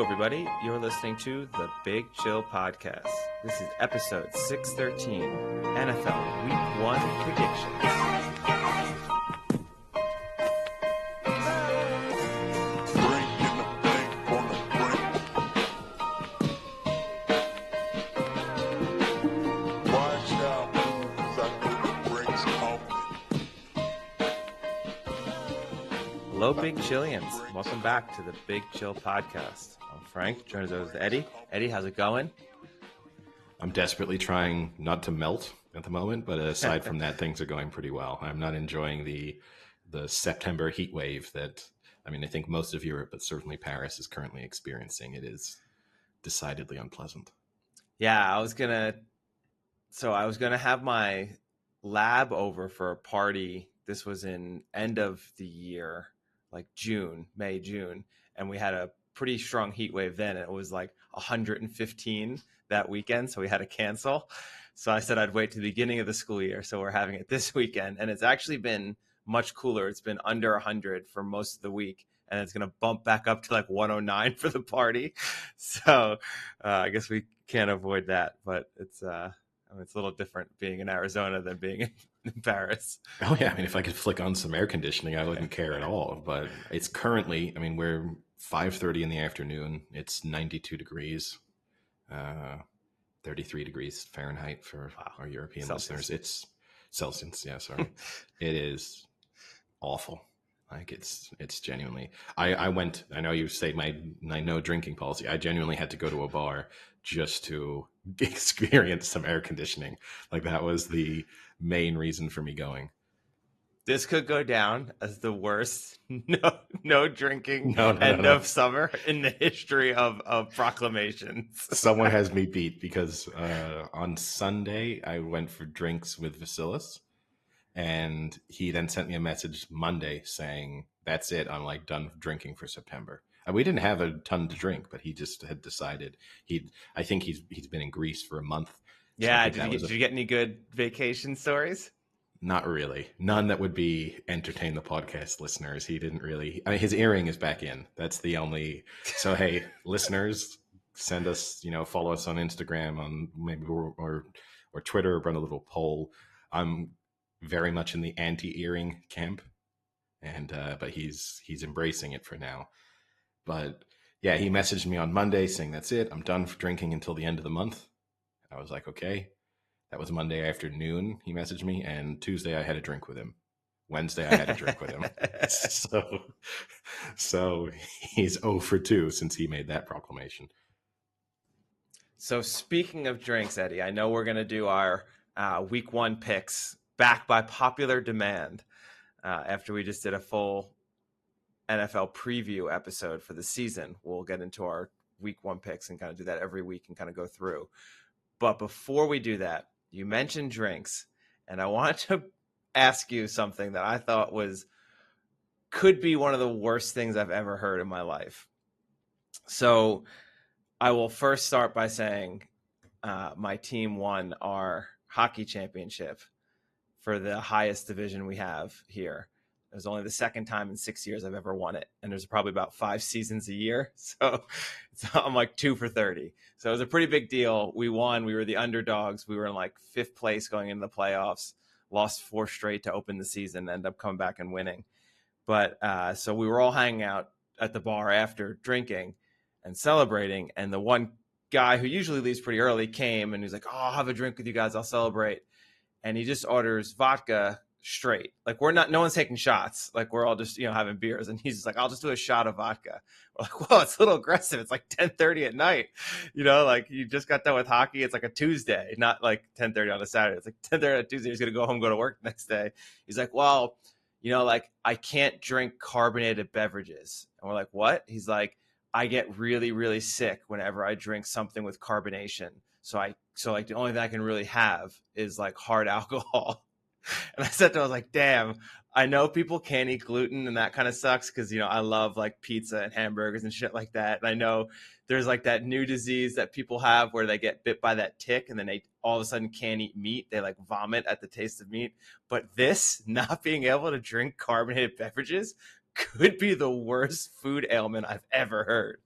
everybody. You're listening to the Big Chill Podcast. This is episode 613, NFL Week 1 predictions. Hello, Big Chillians. Welcome back to the Big Chill Podcast. I'm Frank, joined as always with Eddie. Eddie, how's it going? I'm desperately trying not to melt at the moment, but aside from that, things are going pretty well. I'm not enjoying the September heat wave that, I think most of Europe, but certainly Paris is currently experiencing. It is decidedly unpleasant. Yeah, I was gonna have my lab over for a party. This was in end of the year, like May, June. And we had a pretty strong heat wave then. And it was like 115 that weekend. So we had to cancel. So I said I'd wait to the beginning of the school year. So we're having it this weekend. And it's actually been much cooler. It's been under 100 for most of the week. And it's going to bump back up to like 109 for the party. So I guess we can't avoid that. But it's a little different being in Arizona than being in Paris. Oh, yeah. If I could flick on some air conditioning, I wouldn't care at all. But it's currently, we're 5:30 in the afternoon. It's 92 degrees, 33 degrees Fahrenheit for our European listeners. It's Celsius. Yeah, sorry. It is awful. It's genuinely, I went, I know you say my no drinking policy. I genuinely had to go to a bar just to experience some air conditioning. Like that was the main reason for me going. This could go down as the worst no drinking end of summer in the history of proclamations. Someone has me beat because on Sunday I went for drinks with Vasilis. And he then sent me a message Monday saying, that's it. I'm done drinking for September. And we didn't have a ton to drink, but he just had decided I think he's been in Greece for a month. Yeah. So did you get any good vacation stories? Not really. None that would entertain the podcast listeners. He didn't really, his earring is back in. That's the only, so hey, listeners, send us, follow us on Instagram on maybe or Twitter, run a little poll. I'm very much in the anti-earring camp, and but he's embracing it for now. But yeah, he messaged me on Monday saying that's it, I'm done for drinking until the end of the month. I was like, okay. That was Monday afternoon he messaged me, and Tuesday I had a drink with him. Wednesday I had a drink with him. So he's 0 for 2 since he made that proclamation. So speaking of drinks, Eddie, I know we're going to do our week 1 picks back by popular demand after we just did a full NFL preview episode for the season. We'll get into our week 1 picks and kind of do that every week and kind of go through. But before we do that, you mentioned drinks, and I wanted to ask you something that I thought could be one of the worst things I've ever heard in my life. So I will first start by saying my team won our hockey championship for the highest division we have here. It was only the second time in 6 years I've ever won it. And there's probably about 5 seasons a year. So I'm like 2 for 30. So it was a pretty big deal. We won. We were the underdogs. We were in 5th place going into the playoffs, lost 4 straight to open the season, ended up coming back and winning. But so we were all hanging out at the bar after drinking and celebrating. And the one guy who usually leaves pretty early came and he's like, oh, I'll have a drink with you guys. I'll celebrate. And he just orders vodka straight. No one's taking shots. We're all just, having beers. And he's just like, I'll just do a shot of vodka. We're like, whoa, it's a little aggressive. It's 10:30 at night. You just got done with hockey. It's a Tuesday, not 10:30 on a Saturday. It's 10:30 on a Tuesday. He's going to go home, go to work the next day. He's like, well, I can't drink carbonated beverages. And we're like, what? He's like, I get really, really sick whenever I drink something with carbonation. So the only thing I can really have is hard alcohol. And I said to him, I was like, damn, I know people can't eat gluten and that kind of sucks because, I love pizza and hamburgers and shit like that. And I know there's that new disease that people have where they get bit by that tick and then they all of a sudden can't eat meat. They vomit at the taste of meat. But this, not being able to drink carbonated beverages, could be the worst food ailment I've ever heard.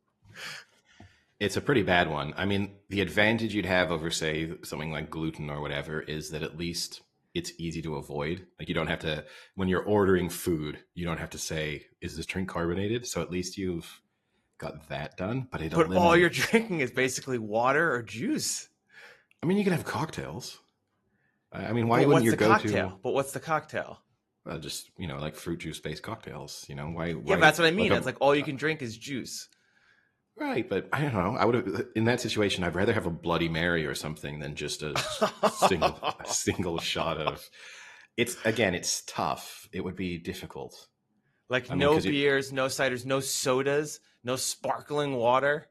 It's a pretty bad one. I mean, the advantage you'd have over, say, something like gluten or whatever is that at least it's easy to avoid. Like, you don't have to, when you're ordering food, you don't have to say, is this drink carbonated? So at least you've got that done, but it But all you're eliminates. drinking is basically water or juice. I mean, you can have cocktails. I mean, why But wouldn't what's your the go to cocktail? But what's the cocktail? just, like fruit juice based cocktails? Yeah, but that's what I Like mean. It's like all you can drink is juice. right, but I don't know. I would have in that situation. I'd rather have a Bloody Mary or something than just a single shot of. It's again, it's tough. It would be difficult. Like I mean, no because you. beers, no ciders, no sodas, no sparkling water.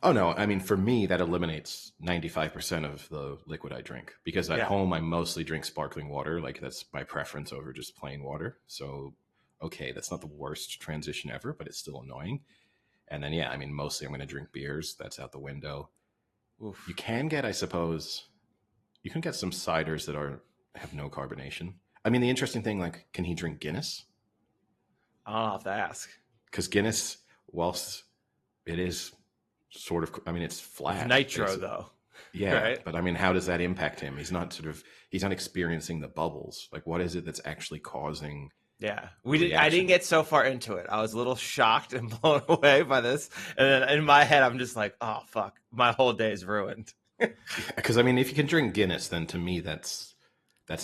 Oh no, I mean for me that eliminates 95% of the liquid I drink because at Yeah. home I mostly drink sparkling water. Like that's my preference over just plain water. So okay, that's not the worst transition ever, but it's still annoying. And then yeah, I mean mostly I'm going to drink beers. That's out the window. You Oof. can get, I suppose, you can get some ciders that have no carbonation. I mean, the interesting thing, like, can he drink Guinness? I'll have to ask. Because Guinness, whilst it is sort of, I mean, it's It's flat. nitro Basically. though, Yeah, right? but I mean, how does that impact him? He's not experiencing the bubbles. Like, what is it that's actually causing Yeah, a we did. I didn't reaction? get so far into it. I was a little shocked and blown away by this, and then in my head, I'm just like, "Oh fuck, my whole day is ruined." Because I mean, if you can drink Guinness, then to me, that's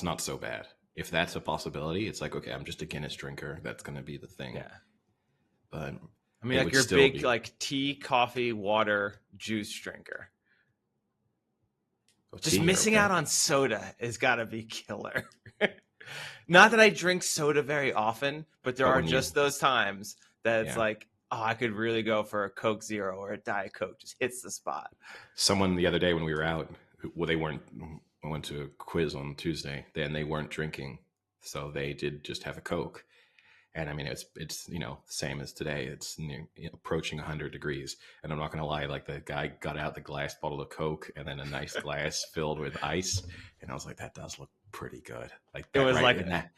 not so bad. If that's a possibility, it's like okay, I'm just a Guinness drinker. That's going to be the thing. Yeah, But I mean, it like would you're a still big be like tea, coffee, water, juice drinker. a Just tea. missing Okay. out on soda has got to be killer. Not that I drink soda very often, but there But are when you, just those times that it's yeah, like, oh, I could really go for a Coke Zero or a Diet Coke. Just hits the spot. someone the other day when we were out, well, they weren't. I went to a quiz on Tuesday, and they weren't drinking, so they did just have a Coke. And I mean, it's same as today. It's approaching 100 degrees, and I'm not gonna lie. Like the guy got out the glass bottle of Coke and then a nice glass filled with ice, and I was like, that does look pretty good. Like It that, was right? like In that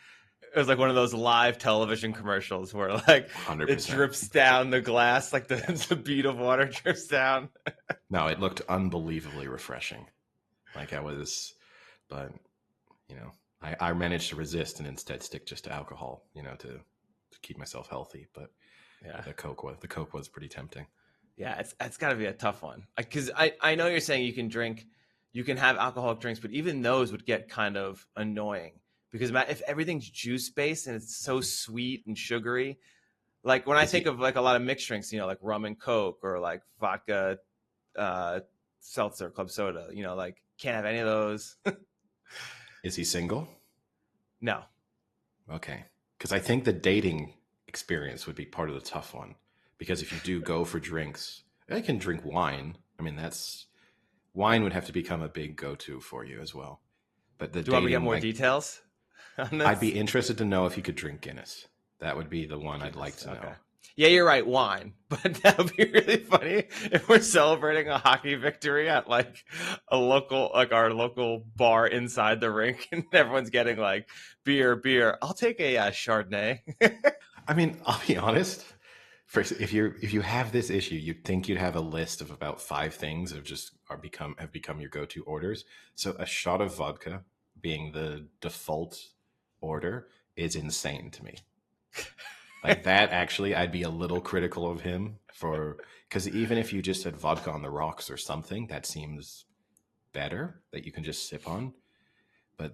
it was like one of those live television commercials where like hundred it percent. drips down the glass, like the, Yes. the bead of water drips down. No, it looked unbelievably refreshing. Like I was, but I managed to resist and instead stick just to alcohol, to keep myself healthy. But Yeah. the Coke was pretty tempting. Yeah, it's got to be a tough one. Because I know you're saying you can have alcoholic drinks, but even those would get kind of annoying because if everything's juice based and it's so sweet and sugary, like when I Is think he of like a lot of mixed drinks, like rum and Coke or like vodka, uh, seltzer, club soda, like can't have any of those. is he single? No. Okay, because I think the dating experience would be part of the tough one. Because if you do go for drinks, I can drink wine. I mean, that's wine would have to become a big go-to for you as well. But the Do you want me to get dating, more like, details on I'd be this? interested to know if you could drink Guinness. That would be the one I'd like Guinness. to Okay. know. Yeah, you're right. Wine, but that would be really funny if we're celebrating a hockey victory at like our local bar inside the rink, and everyone's getting like beer. I'll take a Chardonnay. I mean, I'll be honest. First, if you have this issue, you'd think you'd have a list of about 5 things of just have become your go-to orders. So a shot of vodka being the default order is insane to me. Like that, actually, I'd be a little critical of him for because even if you just said vodka on the rocks or something, that seems better that you can just sip on. But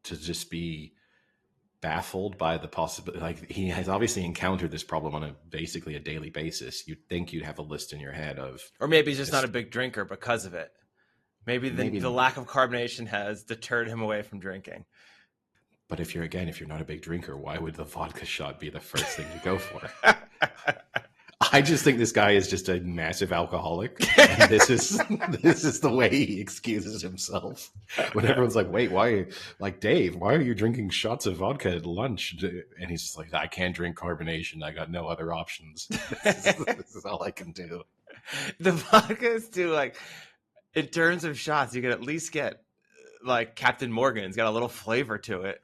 to just be baffled by the possibility, like he has obviously encountered this problem on basically a daily basis. You'd think you'd have a list in your head of Or maybe he's just not this. a big drinker because of it. Maybe the Maybe, lack of carbonation has deterred him away from drinking. but if you're not a big drinker, why would the vodka shot be the first thing you go for? I just think this guy is just a massive alcoholic, and this is this is the way he excuses himself. When everyone's like, "Wait, why?" Like Dave, why are you drinking shots of vodka at lunch? And he's just like, "I can't drink carbonation. I got no other options. This is all I can do." The vodka is too like in terms of shots, you can at least get like Captain Morgan's got a little flavor to it.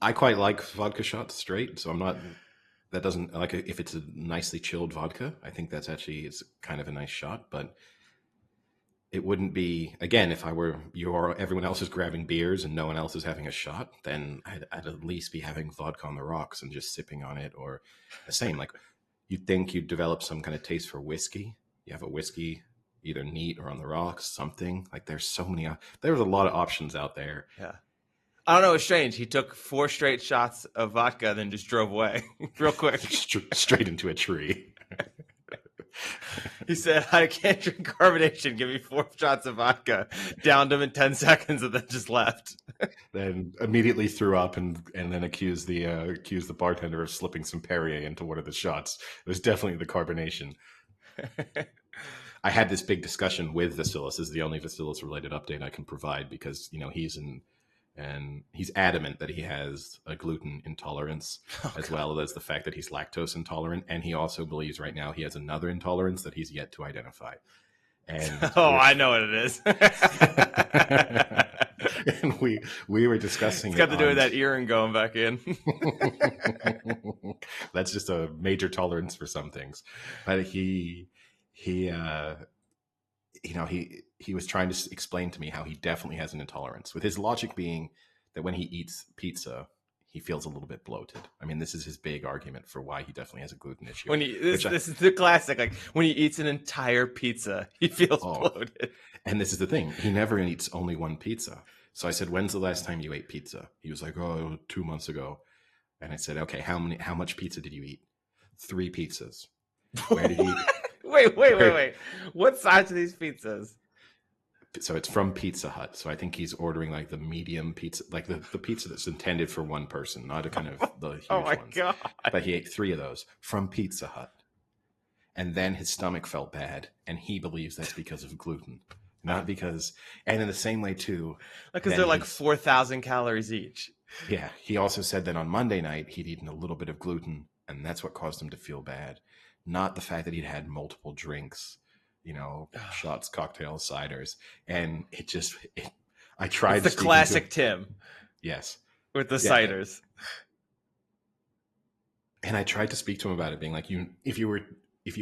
I quite like vodka shots straight, so I'm not. that doesn't like if it's a nicely chilled vodka. I think that's actually it's kind of a nice shot, but it wouldn't be again if I were you or everyone else is grabbing beers and no one else is having a shot. Then I'd at least be having vodka on the rocks and just sipping on it, or the same. Like you'd think you'd develop some kind of taste for whiskey. You have a whiskey either neat or on the rocks, something like there's so many. There's a lot of options out there. Yeah. I don't know. It's strange. He took 4 straight shots of vodka, then just drove away real quick. Straight into a tree. He said, I can't drink carbonation. Give me 4 shots of vodka. Downed him in 10 seconds and then just left. Then immediately threw up and then accused the bartender of slipping some Perrier into one of the shots. It was definitely the carbonation. I had this big discussion with Vasilis. This is the only Vasilis related update I can provide because, he's adamant that he has a gluten intolerance as well as the fact that he's lactose intolerant. And he also believes right now he has another intolerance that he's yet to identify. And I know what it is. And we were discussing it's got to do with that earring going back in. That's just a major tolerance for some things. But he was trying to explain to me how he definitely has an intolerance, with his logic being that when he eats pizza, he feels a little bit bloated. I mean, this is his big argument for why he definitely has a gluten issue. This is the classic. Like when he eats an entire pizza, he feels bloated. And this is the thing. He never eats only one pizza. So I said, when's the last time you ate pizza? He was like, 2 months ago. And I said, okay, how much pizza did you eat? 3 pizzas. Where did you eat? Wait. What size are these pizzas? So it's from Pizza Hut. So I think he's ordering like the medium pizza, like the pizza that's intended for one person, not a kind of the huge oh my ones. God. But he ate 3 of those from Pizza Hut. And then his stomach felt bad. And he believes that's because of gluten. Not because, and in the same way too. Because they're like 4,000 calories each. Yeah. He also said that on Monday night, he'd eaten a little bit of gluten. And that's what caused him to feel bad. Not the fact that he'd had multiple drinks. Shots, cocktails, ciders, and I tried. It's the classic Tim. Yes, with the ciders. And I tried to speak to him about it, being like, if you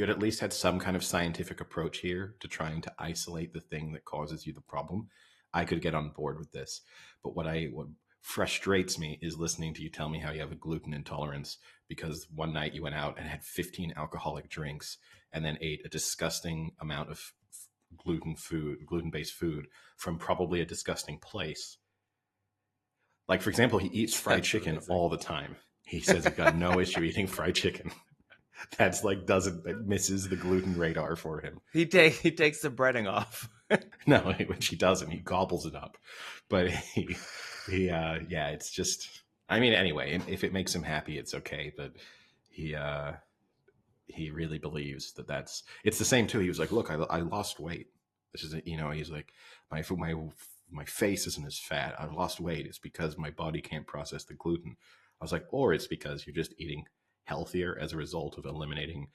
had at least had some kind of scientific approach here to trying to isolate the thing that causes you the problem, I could get on board with this. But what frustrates me is listening to you tell me how you have a gluten intolerance because one night you went out and had 15 alcoholic drinks and then ate a disgusting amount of gluten-based food from probably a disgusting place. Like, for example, he eats fried chicken all the time. He says he's got no issue eating fried chicken. That's like that misses the gluten radar for him. He takes the breading off. No, which he doesn't. He gobbles it up. But it's just, I mean, anyway, if it makes him happy, it's okay. But he really believes it's the same too. He was like, look, I lost weight. This is, he's like, my face isn't as fat. I lost weight. It's because my body can't process the gluten. I was like, or it's because you're just eating healthier as a result of eliminating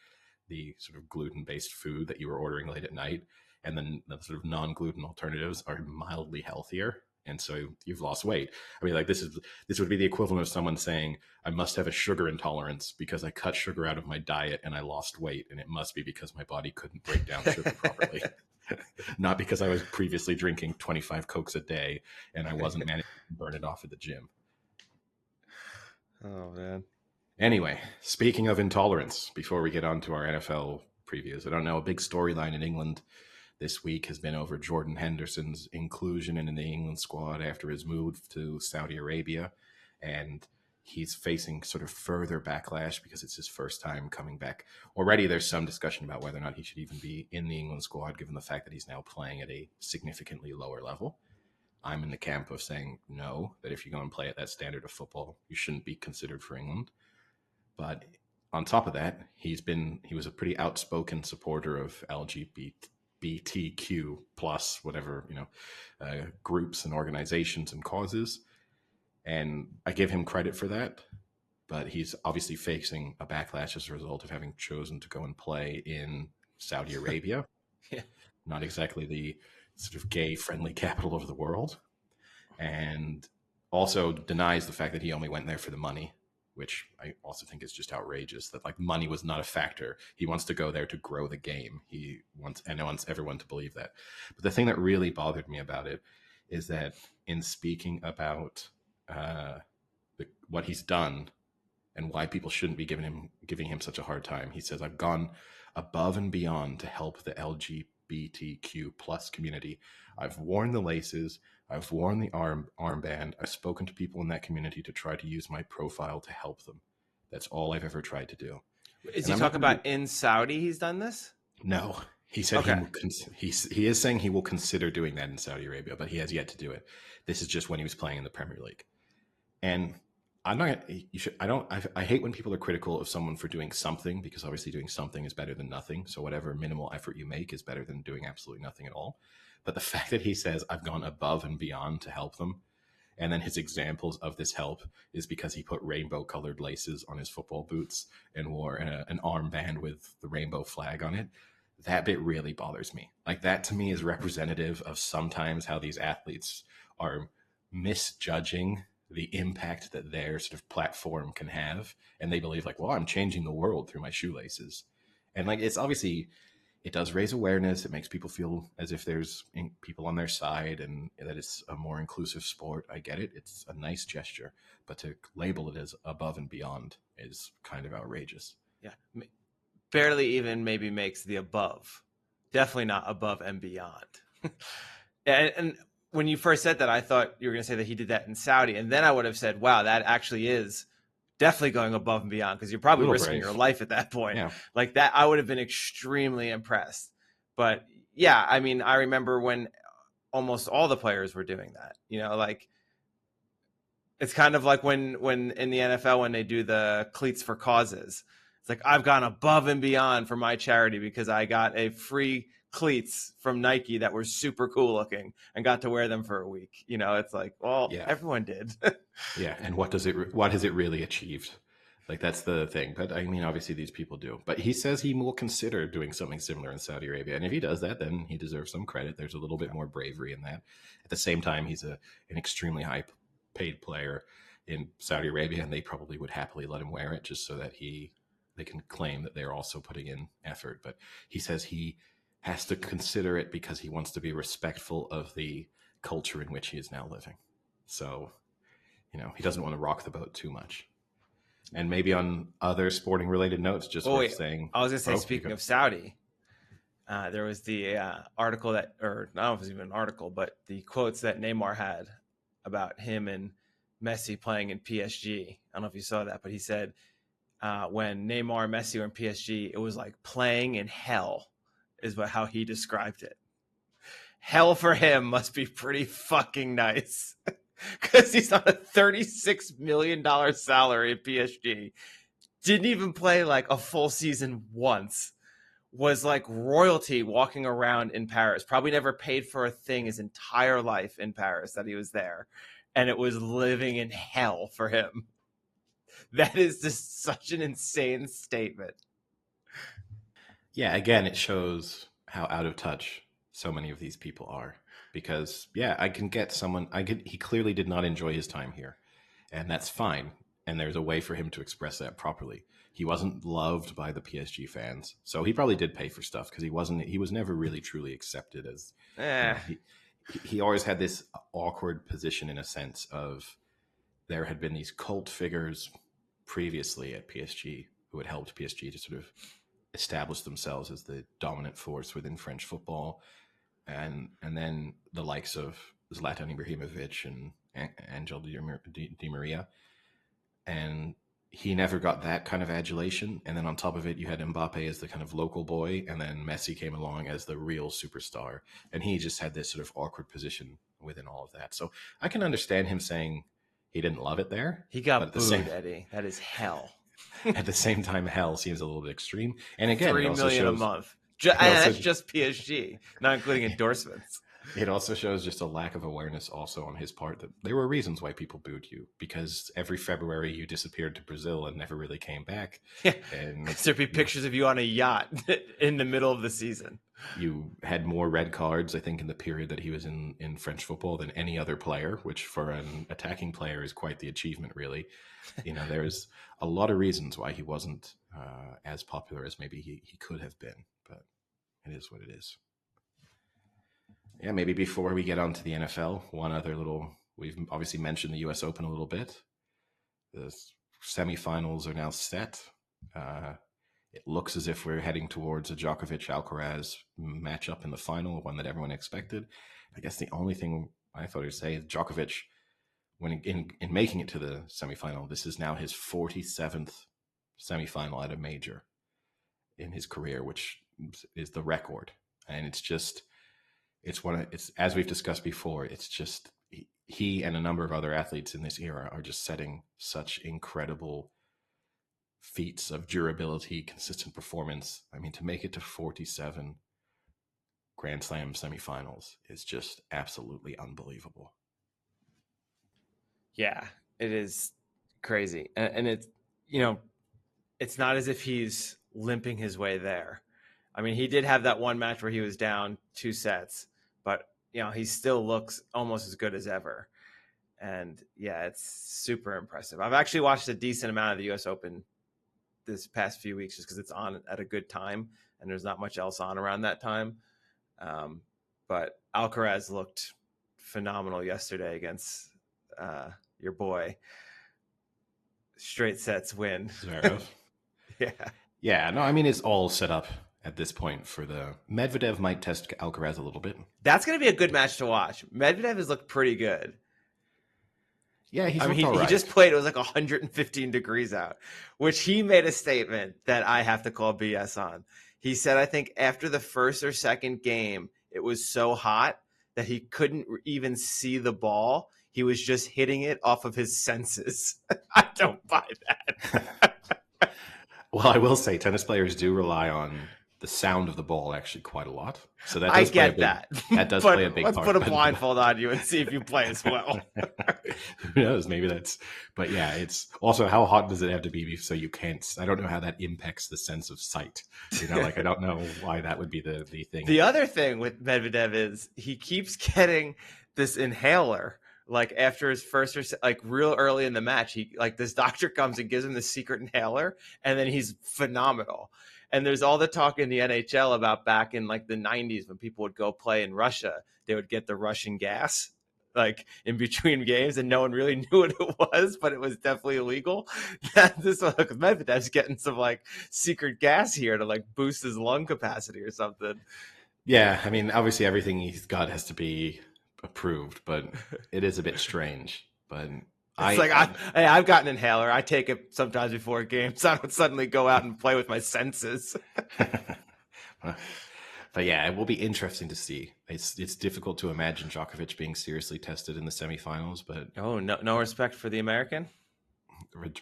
the sort of gluten-based food that you were ordering late at night. And then the sort of non-gluten alternatives are mildly healthier. And so you've lost weight. I mean, like this would be the equivalent of someone saying, I must have a sugar intolerance because I cut sugar out of my diet and I lost weight. And it must be because my body couldn't break down sugar properly. Not because I was previously drinking 25 Cokes a day and I wasn't managing to burn it off at the gym. Oh, man. Anyway, speaking of intolerance, before we get on to our NFL previews, I don't know, a big storyline in England this week has been over Jordan Henderson's inclusion in the England squad after his move to Saudi Arabia. And he's facing sort of further backlash because it's his first time coming back. Already there's some discussion about whether or not he should even be in the England squad, given the fact that he's now playing at a significantly lower level. I'm in the camp of saying no, that if you go and play at that standard of football, you shouldn't be considered for England. But on top of that, he was a pretty outspoken supporter of LGBTQ plus whatever, groups and organizations and causes. And I give him credit for that, but he's obviously facing a backlash as a result of having chosen to go and play in Saudi Arabia. Yeah. Not exactly the sort of gay-friendly capital of the world. And also denies the fact that he only went there for the money, which I also think is just outrageous that like money was not a factor. He wants to go there to grow the game. He wants everyone to believe that. But the thing that really bothered me about it is that in speaking about what he's done and why people shouldn't be giving him such a hard time, he says, "I've gone above and beyond to help the LGBTQ plus community. I've worn the laces. I've worn the armband. I've spoken to people in that community to try to use my profile to help them. That's all I've ever tried to do." Is he talking about in Saudi he's done this? No. He said Okay. he is saying he will consider doing that in Saudi Arabia, but he has yet to do it. This is just when he was playing in the Premier League. And I'm not. I hate when people are critical of someone for doing something, because obviously doing something is better than nothing. So whatever minimal effort you make is better than doing absolutely nothing at all. But the fact that he says, "I've gone above and beyond to help them," and then his examples of this help is because he put rainbow colored laces on his football boots and wore an armband with the rainbow flag on it. That bit really bothers me. Like, that to me is representative of sometimes how these athletes are misjudging the impact that their sort of platform can have. And they believe like, well, I'm changing the world through my shoelaces. And like, it's obviously, it does raise awareness. It makes people feel as if there's people on their side and that it's a more inclusive sport. I get it. It's a nice gesture, but to label it as above and beyond is kind of outrageous. Yeah. Barely even maybe makes the above. Definitely not above and beyond. and when you first said that, I thought you were going to say that he did that in Saudi. And then I would have said, wow, that actually is definitely going above and beyond, because you're probably risking your life at that point. Yeah. Like that, I would have been extremely impressed. But yeah, I mean, I remember when almost all the players were doing that, you know, like it's kind of like when in the NFL, when they do the cleats for causes, it's like, I've gone above and beyond for my charity because I got a free cleats from Nike that were super cool looking and got to wear them for a week. You know, it's like, well, yeah, everyone did. Yeah. And what has it really achieved? Like, that's the thing. But I mean, obviously these people do, but he says he will consider doing something similar in Saudi Arabia. And if he does that, then he deserves some credit. There's a little bit more bravery in that. At the same time, he's an extremely high paid player in Saudi Arabia, and they probably would happily let him wear it just so that they can claim that they're also putting in effort. But he says he has to consider it because he wants to be respectful of the culture in which he is now living. So, you know, he doesn't want to rock the boat too much. And maybe on other sporting related notes, just worth saying. I was going to say, speaking of Saudi, there was the article that, or I don't know if it was even an article, but the quotes that Neymar had about him and Messi playing in PSG. I don't know if you saw that, but he said when Neymar and Messi were in PSG, it was like playing in hell, is how he described it. Hell for him must be pretty fucking nice. Because he's on a $36 million salary at PSG. Didn't even play like a full season once. Was like royalty walking around in Paris. Probably never paid for a thing his entire life in Paris that he was there. And it was living in hell for him. That is just such an insane statement. Yeah, again, it shows how out of touch so many of these people are. Because, yeah, I can get someone, he clearly did not enjoy his time here. And that's fine. And there's a way for him to express that properly. He wasn't loved by the PSG fans. So he probably did pay for stuff because he was never really truly accepted as, you know, he always had this awkward position in a sense of there had been these cult figures previously at PSG who had helped PSG to sort of establish themselves as the dominant force within French football. And then the likes of Zlatan Ibrahimovic and Angel Di Maria. And he never got that kind of adulation. And then on top of it, you had Mbappe as the kind of local boy. And then Messi came along as the real superstar. And he just had this sort of awkward position within all of that. So I can understand him saying he didn't love it there. He got booed, Eddie. That is hell. At the same time, hell seems a little bit extreme. And again, $3 million a month. And that's just PSG, not including endorsements. It also shows just a lack of awareness also on his part that there were reasons why people booed you, because every February you disappeared to Brazil and never really came back. Yeah, And because there'd be pictures of you on a yacht in the middle of the season. you had more red cards, I think, in the period that he was in French football than any other player, which for an attacking player is quite the achievement, really. There's a lot of reasons why he wasn't as popular as maybe he could have been, but it is what it is. Yeah, maybe before we get on to the NFL, one other little, we've obviously mentioned the US Open a little bit. The semifinals are now set. It looks as if we're heading towards a Djokovic-Alcaraz matchup in the final, one that everyone expected. I guess the only thing I thought I'd say is Djokovic, when in making it to the semifinal, this is now his 47th semifinal at a major in his career, which is the record. And it's as we've discussed before, it's just he and a number of other athletes in this era are just setting such incredible feats of durability, consistent performance. I mean, to make it to 47 Grand Slam semifinals is just absolutely unbelievable. Yeah, it is crazy. And it's, it's not as if he's limping his way there. I mean, he did have that one match where he was down 2 sets, but he still looks almost as good as ever. And yeah, it's super impressive. I've actually watched a decent amount of the US Open this past few weeks just because it's on at a good time and there's not much else on around that time. But Alcaraz looked phenomenal yesterday against your boy. Straight sets win. Zverev. Yeah. Yeah, no, I mean, it's all set up at this point for the Medvedev might test Alcaraz a little bit. That's going to be a good match to watch. Medvedev has looked pretty good. Yeah, he just played. It was like 115 degrees out, which he made a statement that I have to call BS on. He said, I think after the first or second game, it was so hot that he couldn't even see the ball. He was just hitting it off of his senses. I don't buy that. Well, I will say tennis players do rely on the sound of the ball actually quite a lot. So that I does get that. That does play a big part. Let's put a blindfold on you and see if you play as well. Who knows? Maybe that's. But yeah, it's also how hot does it have to be so you can't. I don't know how that impacts the sense of sight. I don't know why that would be the thing. The other thing with Medvedev is he keeps getting this inhaler. Like after his first, real early in the match, this doctor comes and gives him the secret inhaler, and then he's phenomenal. And there's all the talk in the NHL about back in the 90s when people would go play in Russia, they would get the Russian gas in between games, and no one really knew what it was, but it was definitely illegal. This one, Medvedev's getting some secret gas here to boost his lung capacity or something. Yeah, I mean, obviously everything he's got has to be approved, but it is a bit strange. But I've got an inhaler. I take it sometimes before games. I don't suddenly go out and play with my senses. But yeah, it will be interesting to see. It's difficult to imagine Djokovic being seriously tested in the semifinals, but no respect for the American.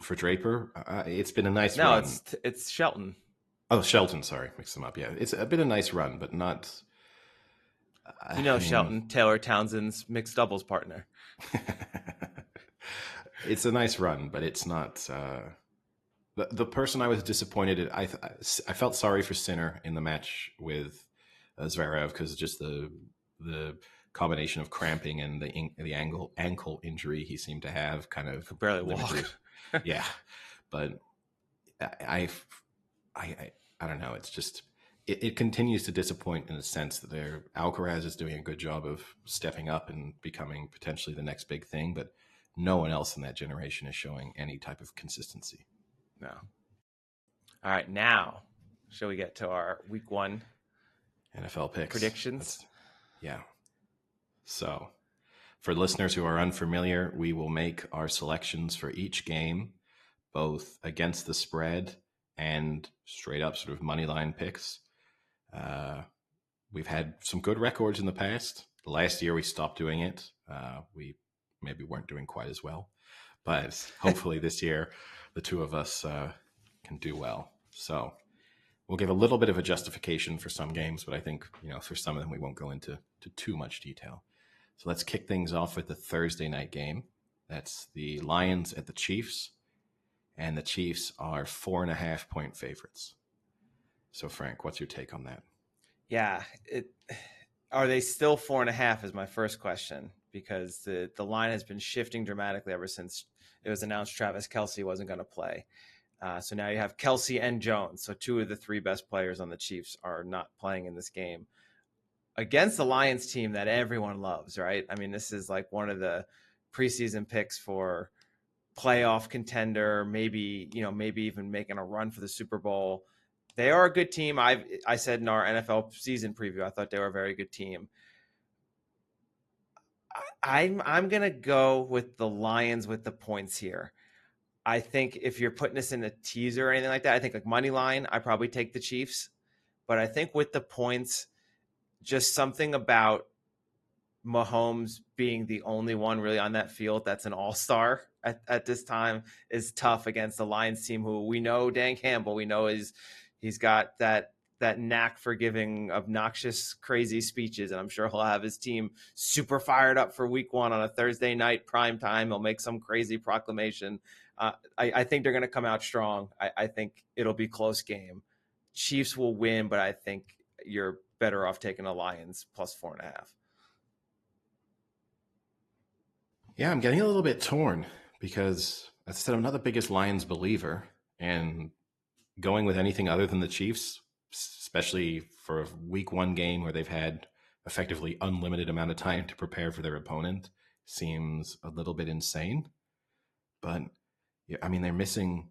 For Draper, it's been a nice run. No, it's Shelton. Oh, Shelton. Sorry, mix them up. Yeah, it's been a nice run, but not. Shelton, Taylor Townsend's mixed doubles partner. It's a nice run, but it's not. The person I was disappointed in, I felt sorry for Sinner in the match with Zverev because just the combination of cramping and the ankle injury he seemed to have kind of could barely walk. Yeah, but I don't know. It's just it continues to disappoint in the sense that Alcaraz is doing a good job of stepping up and becoming potentially the next big thing, but no one else in that generation is showing any type of consistency. No. All right, now shall we get to our week 1 NFL picks predictions? Yeah. So, for listeners who are unfamiliar, we will make our selections for each game, both against the spread and straight up sort of money line picks. We've had some good records in the past. Last year we stopped doing it. We maybe weren't doing quite as well, but hopefully this year the two of us can do well. So we'll give a little bit of a justification for some games, but I think, for some of them, we won't go into too much detail. So let's kick things off with the Thursday night game. That's the Lions at the Chiefs, and the Chiefs are 4.5-point favorites. So Frank, what's your take on that? Yeah. Are they still 4.5 is my first question, because the line has been shifting dramatically ever since it was announced Travis Kelce wasn't going to play. So now you have Kelce and Jones. So two of the three best players on the Chiefs are not playing in this game against the Lions team that everyone loves, right? I mean, this is like one of the preseason picks for playoff contender, maybe even making a run for the Super Bowl. They are a good team. I said in our NFL season preview, I thought they were a very good team. I'm gonna go with the Lions with the points here. I think if you're putting this in a teaser or anything like that, I think like money line, I probably take the Chiefs. But I think with the points, just something about Mahomes being the only one really on that field that's an all-star at this time is tough against the Lions team, who we know Dan Campbell, we know he's got that knack for giving obnoxious, crazy speeches. And I'm sure he'll have his team super fired up for week 1 on a Thursday night prime time. He'll make some crazy proclamation. I think they're going to come out strong. I think it'll be a close game. Chiefs will win, but I think you're better off taking the Lions plus 4.5. Yeah, I'm getting a little bit torn because, as I said, I'm not the biggest Lions believer, and going with anything other than the Chiefs, especially for a week 1 game where they've had effectively unlimited amount of time to prepare for their opponent, seems a little bit insane. But yeah, I mean, they're missing,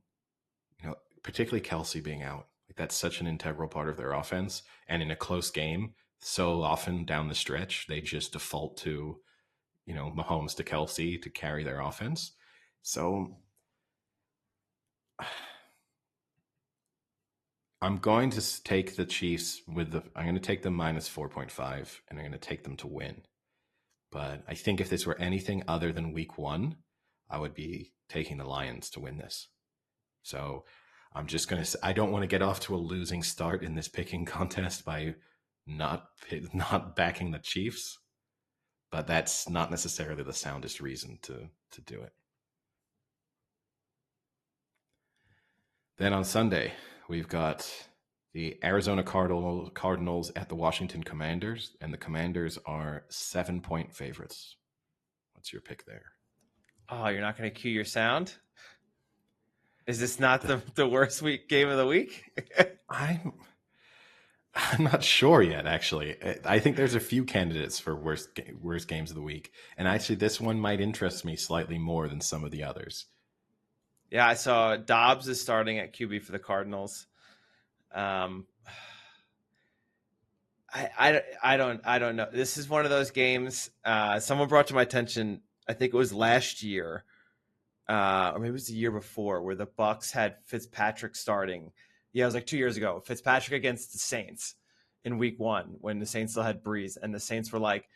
particularly Kelce being out. Like, that's such an integral part of their offense. And in a close game, so often down the stretch, they just default to, Mahomes to Kelce to carry their offense. So I'm going to take the Chiefs I'm going to take them minus 4.5, and I'm going to take them to win. But I think if this were anything other than week 1, I would be taking the Lions to win this. So I'm just going to say, I don't want to get off to a losing start in this picking contest by not backing the Chiefs, but that's not necessarily the soundest reason to do it. Then on Sunday, we've got the Arizona Cardinals at the Washington Commanders, and the Commanders are 7-point favorites. What's your pick there? Oh, you're not going to cue your sound? Is this not the worst game of the week? I'm not sure yet, actually. I think there's a few candidates for worst games of the week, and actually this one might interest me slightly more than some of the others. Yeah, I saw Dobbs is starting at QB for the Cardinals. I don't know. This is one of those games. Someone brought to my attention, I think it was last year, or maybe it was the year before, where the Bucs had Fitzpatrick starting. Yeah, it was like 2 years ago. Fitzpatrick against the Saints in week 1 when the Saints still had Breeze, and the Saints were like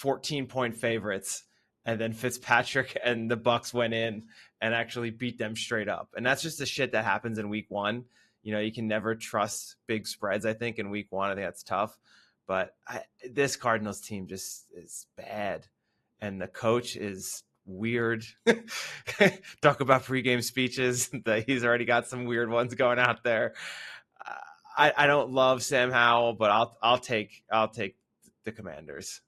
14-point favorites. And then Fitzpatrick and the Bucs went in and actually beat them straight up. And that's just the shit that happens in week 1. You can never trust big spreads, I think, in week 1. I think that's tough. But this Cardinals team just is bad. And the coach is weird. Talk about pregame speeches. He's already got some weird ones going out there. I don't love Sam Howell, but I'll take the Commanders.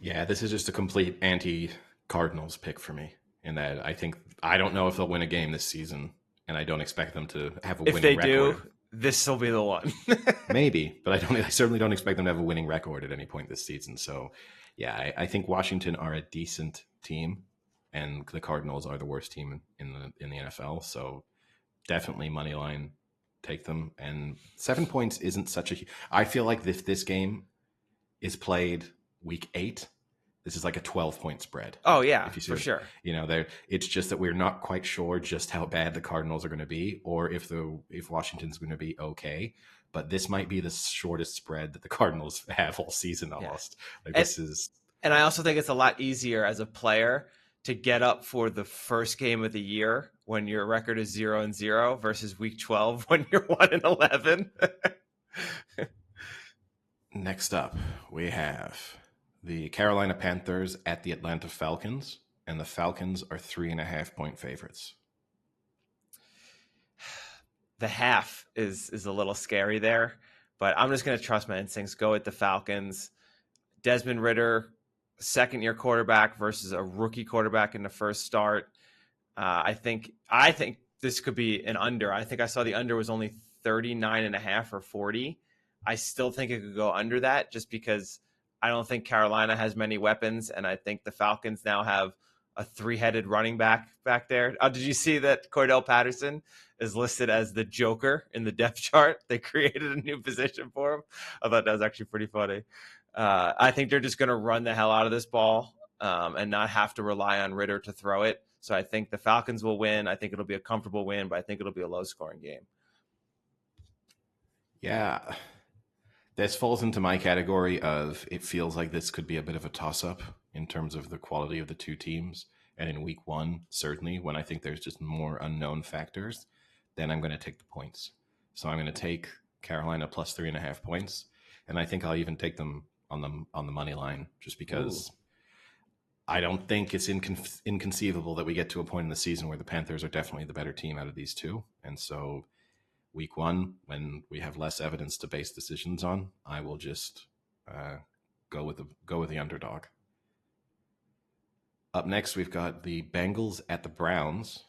Yeah, this is just a complete anti-Cardinals pick for me, in that I don't know if they'll win a game this season, and I don't expect them to have a winning record. If they do, this will be the one. Maybe, but I certainly don't expect them to have a winning record at any point this season. So, yeah, I think Washington are a decent team, and the Cardinals are the worst team in the NFL. So, definitely money line, take them. And 7 points isn't such a. I feel like if this game is played week 8, this is like a 12-point spread. Oh yeah, for sure. It's just that we're not quite sure just how bad the Cardinals are going to be, or if Washington's going to be okay. But this might be the shortest spread that the Cardinals have all season almost. Yeah. And I also think it's a lot easier as a player to get up for the first game of the year when your record is 0-0 versus week 12 when you're 1-11. Next up, we have the Carolina Panthers at the Atlanta Falcons, and the Falcons are 3.5-point favorites. The half is a little scary there, but I'm just going to trust my instincts. Go with the Falcons. Desmond Ridder, second-year quarterback versus a rookie quarterback in the first start. I think this could be an under. I think I saw the under was only 39.5 or 40. I still think it could go under that just because I don't think Carolina has many weapons, and I think the Falcons now have a three-headed running back there. Did you see that Cordell Patterson is listed as the Joker in the depth chart? They created a new position for him. I thought that was actually pretty funny. I think they're just going to run the hell out of this ball and not have to rely on Ridder to throw it. So I think the Falcons will win. I think it'll be a comfortable win, but I think it'll be a low-scoring game. Yeah. This falls into my category of it feels like this could be a bit of a toss-up in terms of the quality of the two teams. And in week one, certainly, when I think there's just more unknown factors, then I'm going to take the points. So I'm going to take Carolina plus 3.5 points. And I think I'll even take them on the money line just because I don't think it's inconceivable that we get to a point in the season where the Panthers are definitely the better team out of these two. And so week one, when we have less evidence to base decisions on, I will just go with the underdog. Up next, we've got the Bengals at the Browns,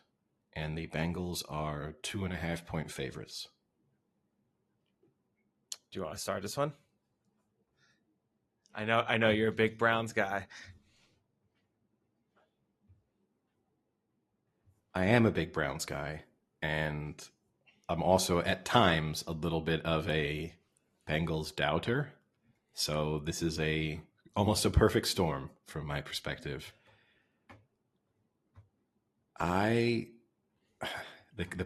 and the Bengals are 2.5-point favorites. Do you want to start this one? I know you're a big Browns guy. I am a big Browns guy, and I'm also at times a little bit of a Bengals doubter. So this is almost a perfect storm from my perspective. The